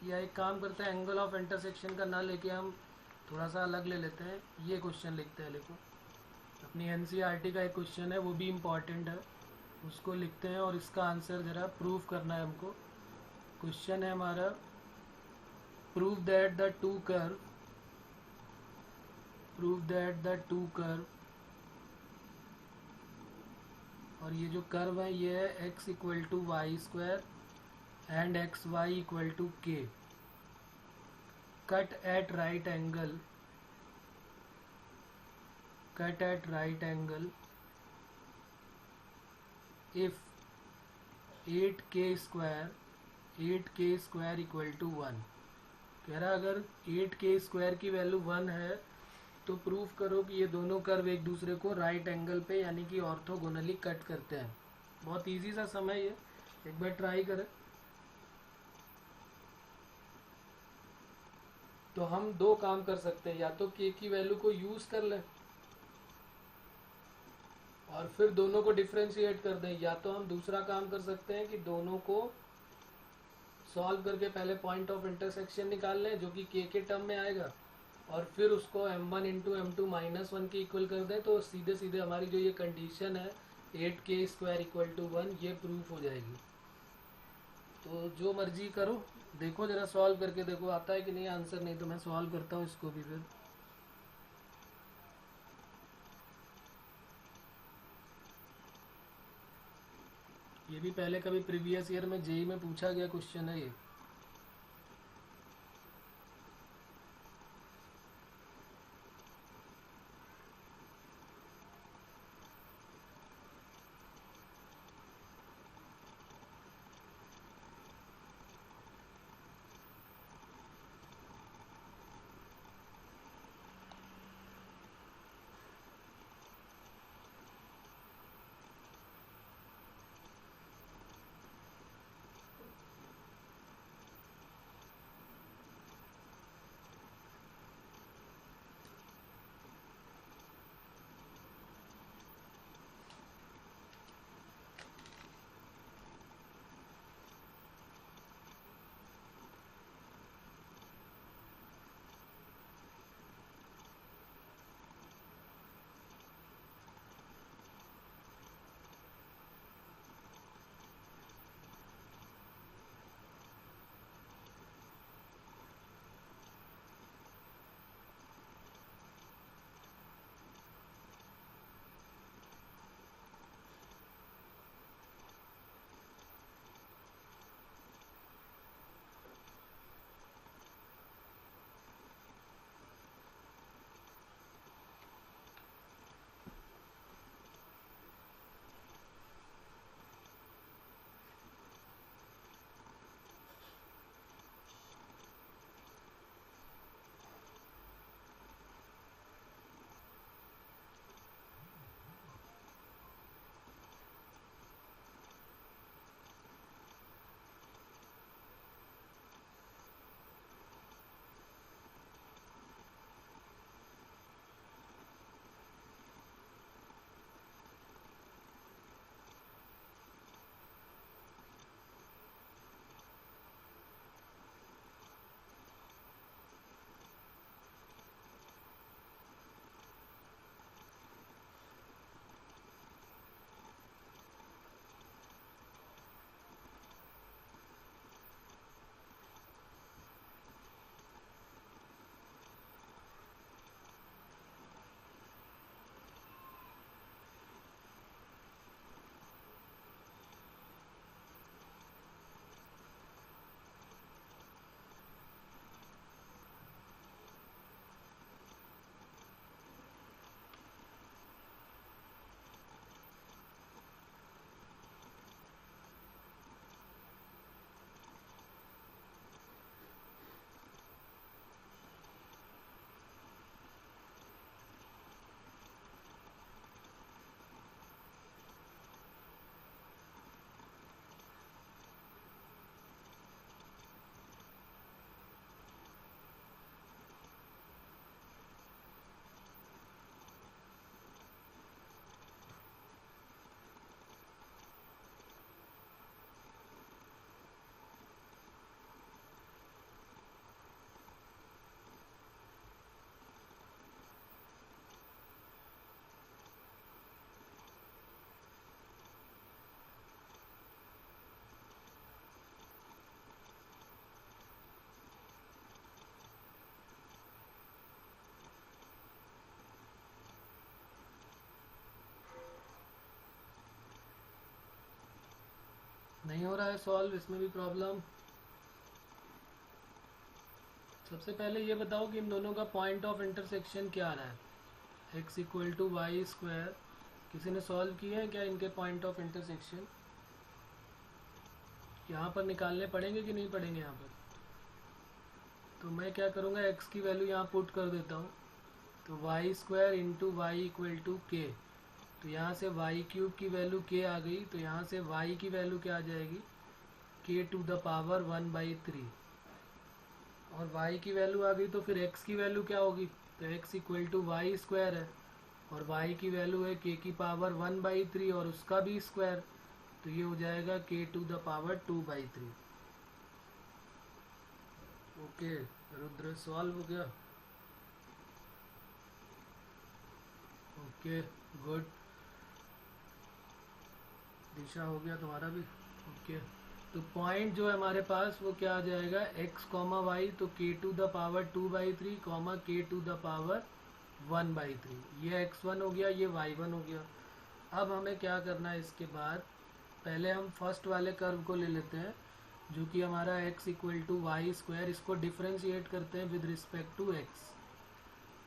या एक काम करते हैं एंगल ऑफ इंटरसेक्शन का ना लेके हम थोड़ा सा अलग ले लेते हैं, ये क्वेश्चन लिखते हैं। लिखो अपनी एनसीईआरटी का एक क्वेश्चन है, वो भी इम्पॉर्टेंट है, उसको लिखते हैं और इसका आंसर ज़रा प्रूव करना है हमको। क्वेश्चन है हमारा, prove that the two curve, prove that the two curve, और ये जो कर्व है ये है x equal to Y square and X Y equal to K, cut at right angle, cut at right angle if 8k square equal to 1। कह रहा अगर 8k square की वैल्यू 1 है तो प्रूव करो कि ये दोनों कर्व एक दूसरे को राइट एंगल पे यानी कि ऑर्थोगोनली कट करते हैं। बहुत इजी सा समय ये, एक बार ट्राई करें। तो हम दो काम कर सकते हैं, या तो k की वैल्यू को यूज़ कर लें और फिर दोनों को डिफ्रेंशिएट कर दें, या तो हम दूसरा काम कर सकते हैं कि दोनों को सॉल्व करके पहले पॉइंट ऑफ इंटरसेक्शन निकाल लें जो कि के टर्म में आएगा, और फिर उसको M1 इंटू M2 -1 के इक्वल कर दें, तो सीधे सीधे हमारी जो ये कंडीशन है 8k स्क्वायर इक्वल टू 1 ये प्रूफ हो जाएगी। तो जो मर्जी करो, देखो जरा सॉल्व करके देखो आता है कि नहीं आंसर, नहीं तो मैं सॉल्व करता हूँ इसको भी फिर। ये भी पहले कभी प्रीवियस ईयर में जेई में पूछा गया क्वेश्चन है ये। नहीं हो रहा है सॉल्व, इसमें भी प्रॉब्लम। सबसे पहले ये बताओ कि इन दोनों का पॉइंट ऑफ इंटरसेक्शन क्या आ रहा है। x equal to Y square, किसी ने सॉल्व किया है क्या इनके पॉइंट ऑफ इंटरसेक्शन? यहाँ पर निकालने पड़ेंगे कि नहीं पड़ेंगे यहाँ पर? तो मैं क्या करूँगा, x की वैल्यू यहाँ पुट कर देता हूँ। तो y square into y equal to k, तो यहाँ से वाई क्यूब की वैल्यू k आ गई, तो यहाँ से y की वैल्यू क्या आ जाएगी, k टू द पावर 1/3। और y की वैल्यू आ गई तो फिर x की वैल्यू क्या होगी, तो x equal to Y square है, और y की वैल्यू है k की पावर 1/3 और उसका भी स्क्वायर, तो ये हो जाएगा k to the power 2/3। Okay Rudra, solve हो गया। Okay good. दिशा हो गया तुम्हारा भी। ओके तो पॉइंट जो है हमारे पास वो क्या आ जाएगा, x कॉमा वाई, तो k to the power 2/3 comma k to the power 1/3। ये x1 हो गया, ये y1 हो गया। अब हमें क्या करना है, इसके बाद पहले हम फर्स्ट वाले कर्व को ले लेते हैं जो कि हमारा x equal to Y square, इसको डिफ्रेंशिएट करते हैं विद रिस्पेक्ट टू x।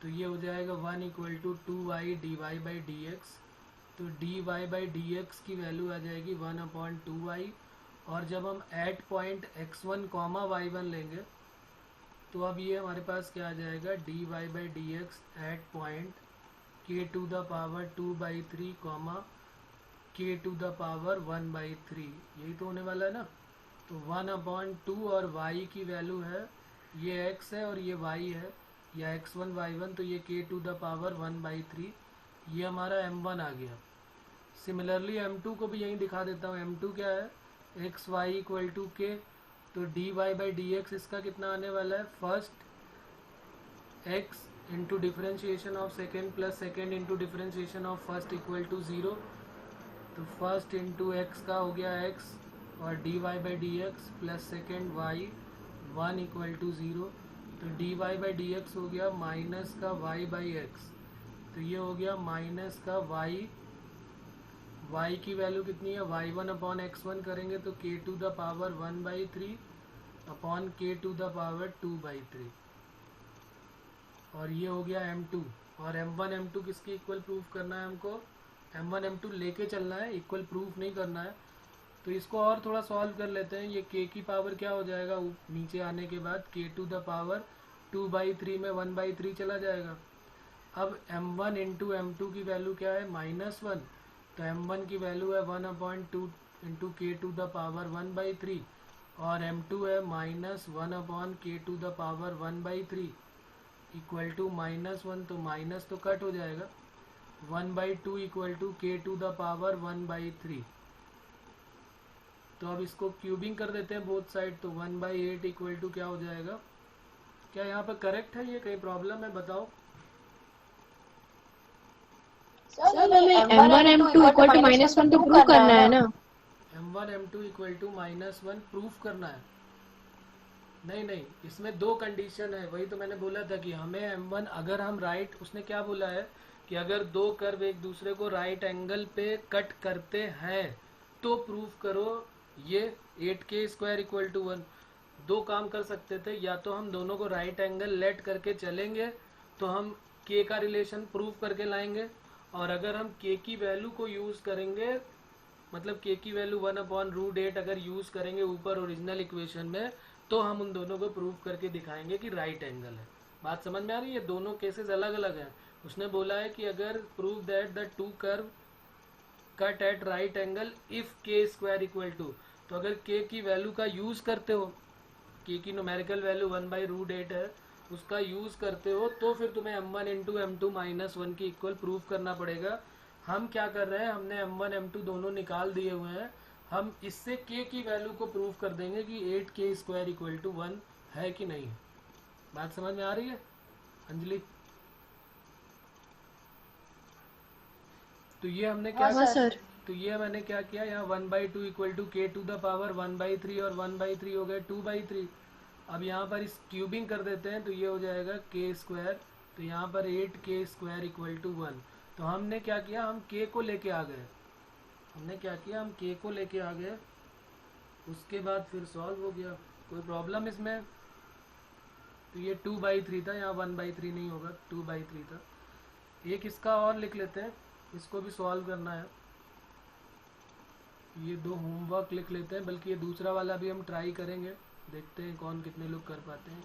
तो ये हो जाएगा 1 इक्वल टू 2y dy/dx। तो dy/dx की वैल्यू आ जाएगी 1/2y। और जब हम eight point x1 comma y1 लेंगे तो अब ये हमारे पास क्या आ जाएगा, dy/dx at point k to the power 2/3 comma k to the power 1/3। यही तो होने वाला है ना। तो 1/2 और y की वैल्यू है, ये x है और ये y है, या x1 y1, तो ये k टू द पावर 1/3। ये हमारा m1 आ गया। सिमिलरली m2 को भी यहीं दिखा देता हूँ। m2 क्या है, x Y equal to k, तो dy/dx इसका कितना आने वाला है, first x into differentiation of second plus second into differentiation of first equal to 0। तो फर्स्ट इंटू एक्स का हो गया x और dy/dx plus second y 1 equal to 0। तो dy/dx हो गया माइनस का y/x, तो ये हो गया माइनस का y की वैल्यू कितनी है, y1/x1 करेंगे तो k to the power 1/3 upon k to the power 2/3। और ये हो गया m2। और m1 m2 किसके इक्वल प्रूफ करना है हमको, m1 m2 लेके चलना है, इक्वल प्रूफ नहीं करना है। तो इसको और थोड़ा सॉल्व कर लेते हैं। ये k की पावर क्या हो जाएगा, नीचे आने के बाद k टू द पावर 2/3 में 1/3 चला जाएगा। अब m1 इंटू m2 की वैल्यू क्या है, -1, तो m1 की वैल्यू है 1/2 into k to the power 1/3 और m2 है -1/k to the power 1/3 equal to -1, तो माइनस तो कट हो जाएगा, 1/2 equal to k to the power 1/3। तो अब इसको क्यूबिंग कर देते हैं बोथ साइड, तो 1/8 इक्वल टू क्या हो जाएगा। क्या यहाँ पर करेक्ट है, ये कहीं प्रॉब्लम है बताओ। सर हमें m1 m2 इक्वल टू -1 तो प्रूव करना है ना। m1 m2 equal to -1 proof करना है। नहीं, इसमें दो कंडीशन है, वही तो मैंने बोला था कि हमें m1, अगर हम राइट, उसने क्या बोला है कि अगर दो कर्व एक दूसरे को राइट एंगल पे कट करते हैं तो प्रूफ करो ये 8k² इक्वल टू 1। दो काम कर सकते थे, या तो हम दोनों को राइट एंगल लेट करके चलेंगे तो हम k का रिलेशन प्रूफ करके लाएंगे, और अगर हम k की वैल्यू को यूज़ करेंगे, मतलब k की वैल्यू 1/√8 अगर यूज़ करेंगे ऊपर ओरिजिनल इक्वेशन में, तो हम उन दोनों को प्रूफ करके दिखाएंगे कि राइट एंगल है। बात समझ में आ रही है, दोनों केसेस अलग अलग हैं। उसने बोला है कि अगर prove that the two curve cut at right angle if k² equal to, तो अगर k की वैल्यू का यूज़ करते हो, k की न्यूमेरिकल वैल्यू 1/√8 है, उसका यूज़ करते हो, तो फिर तुम्हें m1 इंटू m2 -1 की इक्वल प्रूफ करना पड़ेगा। हम क्या कर रहे हैं, हमने m1 m2 दोनों निकाल दिए हुए हैं, हम इससे k की वैल्यू को प्रूफ कर देंगे कि 8k² इक्वल टू 1 है कि नहीं। बात समझ में आ रही है अंजलि? तो ये हमने क्या सर। तो ये मैंने क्या किया, यहाँ 1/2 equal to k to the power 1/3 और 1/3 हो गए 2/3। अब यहाँ पर इस क्यूबिंग कर देते हैं, तो ये हो जाएगा k², तो यहाँ पर 8k² इक्वल टू 1। तो हमने क्या किया, हम k को लेके आ गए, हमने क्या किया, हम k को लेके आ गए उसके बाद फिर सॉल्व हो गया। कोई प्रॉब्लम इसमें? तो ये 2/3 था, यहाँ 1/3 नहीं होगा, 2/3 था। एक इसका और लिख लेते हैं, इसको भी सॉल्व करना है। ये 2 होमवर्क लिख लेते हैं, बल्कि ये दूसरा वाला भी हम ट्राई करेंगे, देखते हैं कौन कितने लोग कर पाते हैं।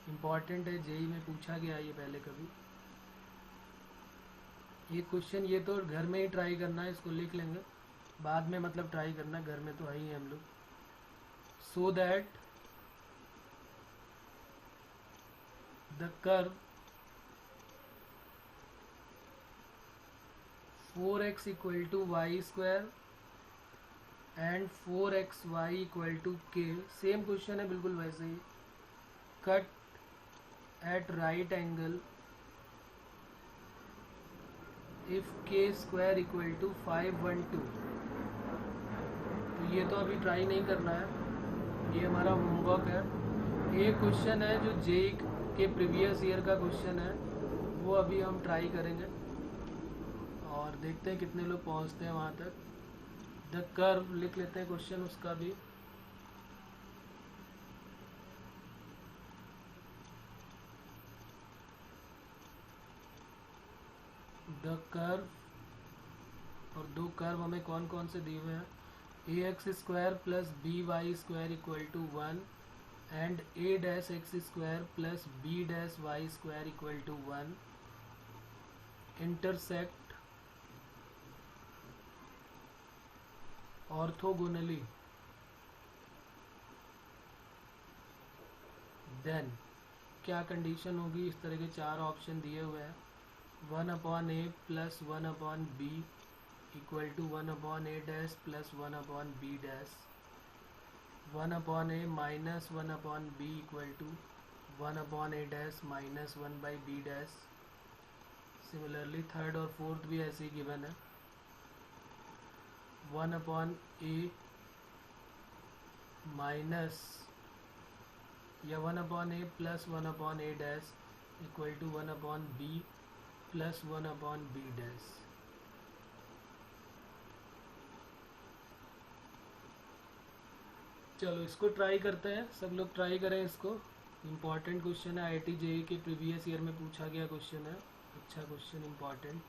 इम्पॉर्टेंट है, जेई में पूछा गया है ये पहले कभी। ये क्वेश्चन ये तो घर में ही ट्राई करना है, इसको लिख लेंगे बाद में, मतलब ट्राई करना, घर में तो है ही हम लोग। So that the curve 4x equal to Y square and 4xy equal to K, same question है बिल्कुल वैसे ही। Cut at right angle if K square equal to 512। तो ये तो अभी ट्राई नहीं करना है, ये हमारा होमवर्क है। ये क्वेश्चन है जो जेई के प्रीवियस ईयर का क्वेश्चन है, वो अभी हम ट्राई करेंगे और देखते हैं कितने लोग पहुंचते हैं वहाँ तक। द कर्व लिख लेते हैं क्वेश्चन उसका भी। द कर्व, और 2 कर्व हमें कौन कौन से दिए हुए हैं, ax square plus b y square equal to 1 and a dash x square plus b dash y square equal to 1 intersect orthogonally, then क्या कंडीशन होगी। इस तरह के 4 ऑप्शन दिए हुए हैं। 1/a plus 1/b equal to 1/a dash plus 1/b dash, 1/a minus 1/b equal to 1/a dash minus 1/b dash. Similarly third और fourth भी ऐसे ही गिवन है। 1/a माइनस या 1/a plus 1/a dash equal to 1/b plus 1/b dash. चलो इसको try करते हैं, सब लोग ट्राई करें इसको। इम्पॉर्टेंट क्वेश्चन है, आईआईटी जेईई के प्रीवियस ईयर में पूछा गया क्वेश्चन है, अच्छा क्वेश्चन, इम्पॉर्टेंट।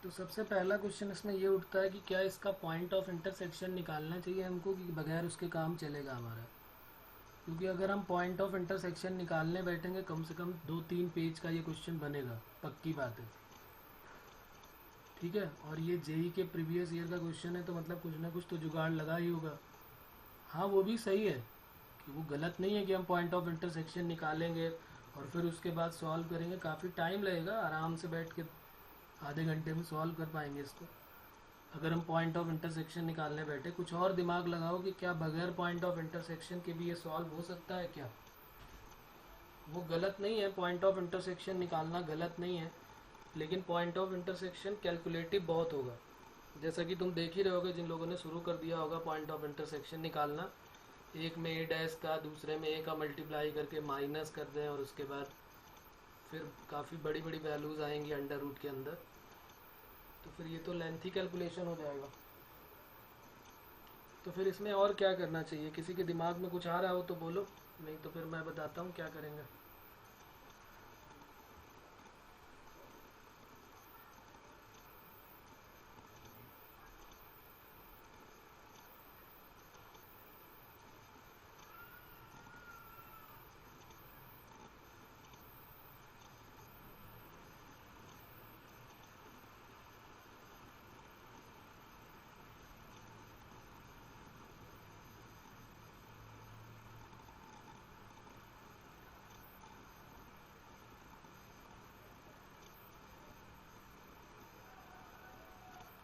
तो सबसे पहला क्वेश्चन इसमें ये उठता है कि क्या इसका पॉइंट ऑफ इंटरसेक्शन निकालना चाहिए हमको कि बगैर उसके काम चलेगा हमारा। क्योंकि अगर हम पॉइंट ऑफ इंटरसेक्शन निकालने बैठेंगे कम से कम 2-3 पेज का ये क्वेश्चन बनेगा, पक्की बात है। ठीक है, और ये जेई के प्रीवियस ईयर का क्वेश्चन है, तो मतलब कुछ ना कुछ तो जुगाड़ लगा ही होगा। हाँ वो भी सही है कि वो गलत नहीं है कि हम पॉइंट ऑफ इंटरसेक्शन निकालेंगे और फिर उसके बाद सॉल्व करेंगे, काफ़ी टाइम लगेगा, आराम से बैठ के आधे घंटे में सॉल्व कर पाएंगे इसको। अगर हम पॉइंट ऑफ इंटरसेक्शन निकालने बैठे, कुछ और दिमाग लगाओ कि क्या बगैर पॉइंट ऑफ इंटरसेक्शन के भी ये सॉल्व हो सकता है क्या। वो गलत नहीं है, पॉइंट ऑफ इंटरसेक्शन निकालना गलत नहीं है, लेकिन पॉइंट ऑफ इंटरसेक्शन कैलकुलेटिव बहुत होगा। जैसा कि तुम देख ही रहे होगे, जिन लोगों ने शुरू कर दिया होगा पॉइंट ऑफ इंटरसेक्शन निकालना, एक में ए डैश का, दूसरे में ए का मल्टीप्लाई करके माइनस कर दें और उसके बाद फिर काफ़ी बड़ी बड़ी वैल्यूज़ आएंगी अंडर रूट के अंदर, तो फिर ये तो लेंथी कैलकुलेशन हो जाएगा। तो फिर इसमें और क्या करना चाहिए, किसी के दिमाग में कुछ आ रहा हो तो बोलो, नहीं तो फिर मैं बताता हूँ क्या करेंगे।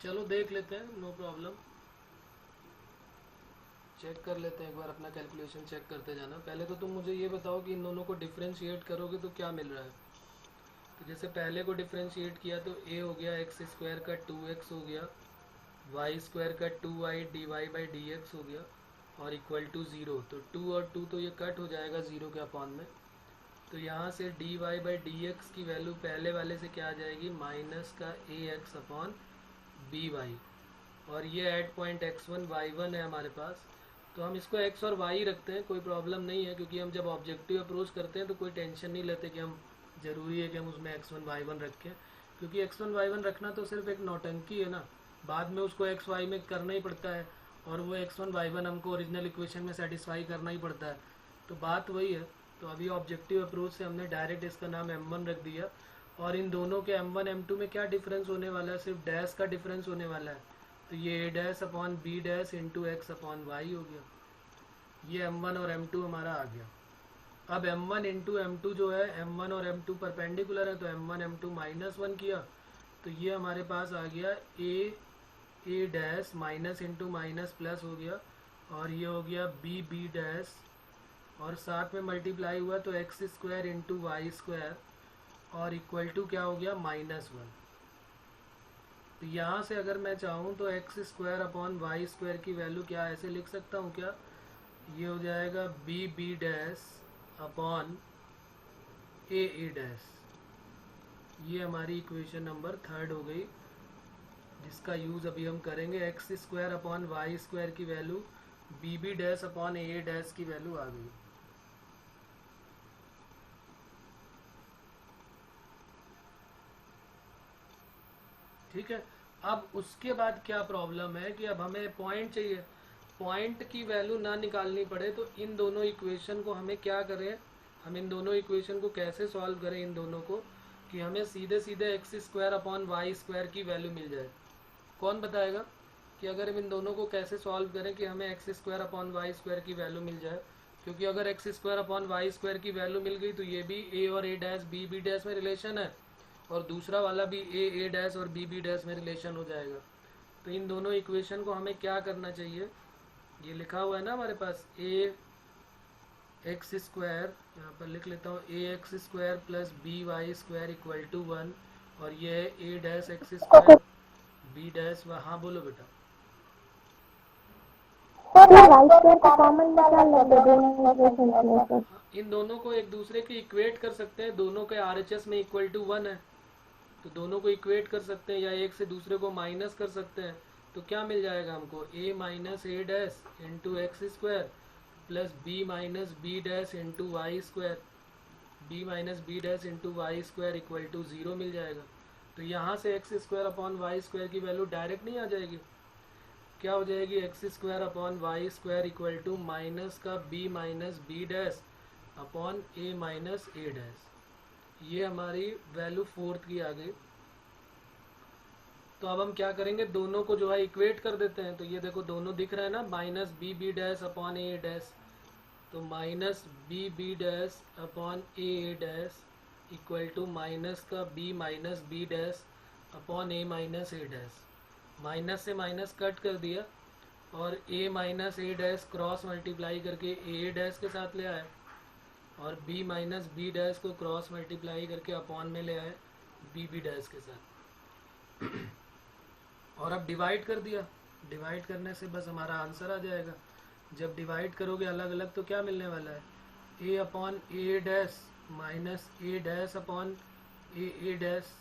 चलो देख लेते हैं, नो प्रॉब्लम, चेक कर लेते हैं एक बार, अपना कैलकुलेशन चेक करते जाना। पहले तो तुम मुझे ये बताओ कि इन दोनों को डिफ्रेंशिएट करोगे तो क्या मिल रहा है। तो जैसे पहले को डिफ्रेंशिएट किया तो a हो गया एक्स स्क्वायर का 2x हो गया, वाई स्क्वायर का 2y dy/dx हो गया और इक्वल टू 0। तो 2 और 2 तो ये कट हो जाएगा 0 के अपॉन में, तो यहाँ से dy/dx की वैल्यू पहले वाले से क्या आ जाएगी, माइनस का ax अपॉन by, और ये एट पॉइंट x1 y1 है हमारे पास, तो हम इसको x और y रखते हैं, कोई प्रॉब्लम नहीं है। क्योंकि हम जब ऑब्जेक्टिव अप्रोच करते हैं तो कोई टेंशन नहीं लेते कि हम ज़रूरी है कि हम उसमें x1 y1 रखें, क्योंकि x1 y1 रखना तो सिर्फ एक नौटंकी है ना, बाद में उसको x y में करना ही पड़ता है, और वो x1 y1 हमको ओरिजिनल इक्वेशन में सेटिस्फाई करना ही पड़ता है, तो बात वही है। तो अभी ऑब्जेक्टिव अप्रोच से हमने डायरेक्ट इसका नाम m1 रख दिया, और इन दोनों के m1 m2 में क्या डिफरेंस होने वाला है, सिर्फ डैश का डिफरेंस होने वाला है, तो ये a dash upon b dash into x upon y हो गया, ये m1 और m2 हमारा आ गया। अब m1 इंटू m2 जो है, m1 और m2 परपेंडिकुलर है, तो m1 m2 -1 किया, तो ये हमारे पास आ गया a dash minus into minus plus हो गया, और ये हो गया b डैश, और साथ में मल्टीप्लाई हुआ तो x square into Y square, और इक्वल टू क्या हो गया, -1। तो यहाँ से अगर मैं चाहूँ तो x square upon Y square की वैल्यू क्या ऐसे लिख सकता हूँ क्या, ये हो जाएगा b dash upon a dash. ये हमारी इक्वेशन नंबर 3 हो गई, जिसका यूज़ अभी हम करेंगे। X square upon Y square की value b dash upon a dash की वैल्यू आ गई। ठीक है, अब उसके बाद क्या प्रॉब्लम है कि अब हमें पॉइंट चाहिए, पॉइंट की वैल्यू ना निकालनी पड़े, तो इन दोनों इक्वेशन को हमें क्या करें, हम इन दोनों इक्वेशन को कैसे सॉल्व करें, इन दोनों को, कि हमें सीधे सीधे x square upon Y square की वैल्यू मिल जाए। कौन बताएगा कि अगर हम इन दोनों को कैसे सॉल्व करें कि हमें x square upon Y square की वैल्यू मिल जाए। क्योंकि अगर x square upon Y square की वैल्यू मिल गई तो ये भी a और a डैश b डैश में रिलेशन है, और दूसरा वाला भी a डैश और b डैश में रिलेशन हो जाएगा। तो इन दोनों इक्वेशन को हमें क्या करना चाहिए, ये लिखा हुआ है ना हमारे पास, a एक्स स्क्वायर, यहाँ पर लिख लेता हूँ a x square plus by square equal to 1, और ये है a dash x square b dash, हाँ बोलो बेटा। इन दोनों को एक दूसरे के इक्वेट कर सकते हैं, दोनों के RHS में इक्वल टू 1 है, तो दोनों को इक्वेट कर सकते हैं, या एक से दूसरे को माइनस कर सकते हैं। तो क्या मिल जाएगा हमको, a minus a dash into X square plus b minus b dash into Y square, b minus b dash into Y square equal to 0 मिल जाएगा। तो यहाँ से X square upon Y square की वैल्यू डायरेक्ट नहीं आ जाएगी, क्या हो जाएगी, X square upon Y square equal to minus का B minus B dash upon A minus A dash. ये हमारी वैल्यू फोर्थ की आ गई। तो अब हम क्या करेंगे, दोनों को जो है इक्वेट कर देते हैं। तो ये देखो दोनों दिख रहा है ना, minus B B dash upon ए डैश, तो minus B B dash upon A dash equal to minus का B minus B dash upon A minus A dash. Minus से माइनस कट कर दिया और A minus A dash cross multiply करके A dash के साथ ले आए और बी माइनस बी डैश को क्रॉस मल्टीप्लाई करके अपॉन में ले आए बी बी डैश के साथ। और अब डिवाइड कर दिया, डिवाइड करने से बस हमारा आंसर आ जाएगा। जब डिवाइड करोगे अलग अलग तो क्या मिलने वाला है, A upon A dash minus A dash upon A dash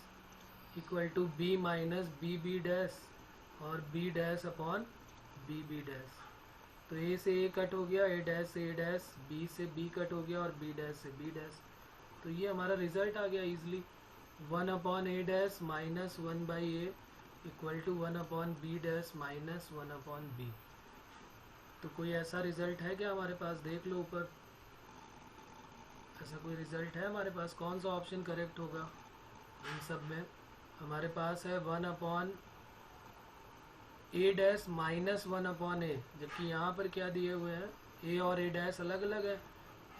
equal to B minus B B dash और B dash upon B B dash. तो ए से ए कट हो गया, ए डैश से ए डैश, बी से बी कट हो गया और बी डैश से बी डैश। तो ये हमारा रिजल्ट आ गया easily, 1 upon A dash minus 1 by a equal to 1 upon B dash minus 1 upon b. तो कोई ऐसा रिजल्ट है क्या हमारे पास, देख लो ऊपर, ऐसा कोई रिजल्ट है हमारे पास? कौन सा ऑप्शन करेक्ट होगा इन सब में? हमारे पास है 1 अपॉन ए डैश माइनस 1 अपॉन ए, जबकि यहाँ पर क्या दिए हुए हैं, ए और ए डैश अलग अलग है।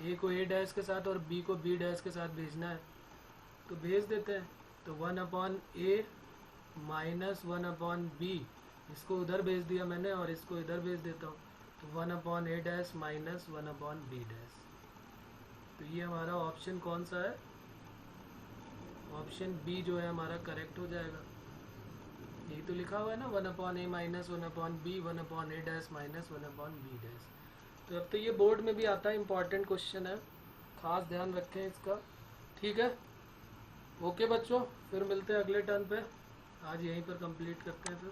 ए को ए डैश के साथ और बी को बी डैश के साथ भेजना है, तो भेज देते हैं। तो 1 upon A minus 1 upon B, इसको उधर भेज दिया मैंने और इसको इधर भेज देता हूँ। तो 1 अपॉन ए dash minus 1 upon B dash. तो ये हमारा ऑप्शन कौन सा है, ऑप्शन बी जो है हमारा करेक्ट हो जाएगा। यही तो लिखा हुआ है ना, 1 upon A minus 1 upon B, 1 upon A dash minus 1 upon B dash. तो अब तो ये बोर्ड में भी आता है, इंपॉर्टेंट क्वेश्चन है, खास ध्यान रखें इसका। ठीक है, ओके बच्चों, फिर मिलते हैं अगले टर्न पे। आज यहीं पर कंप्लीट करते हैं फिर।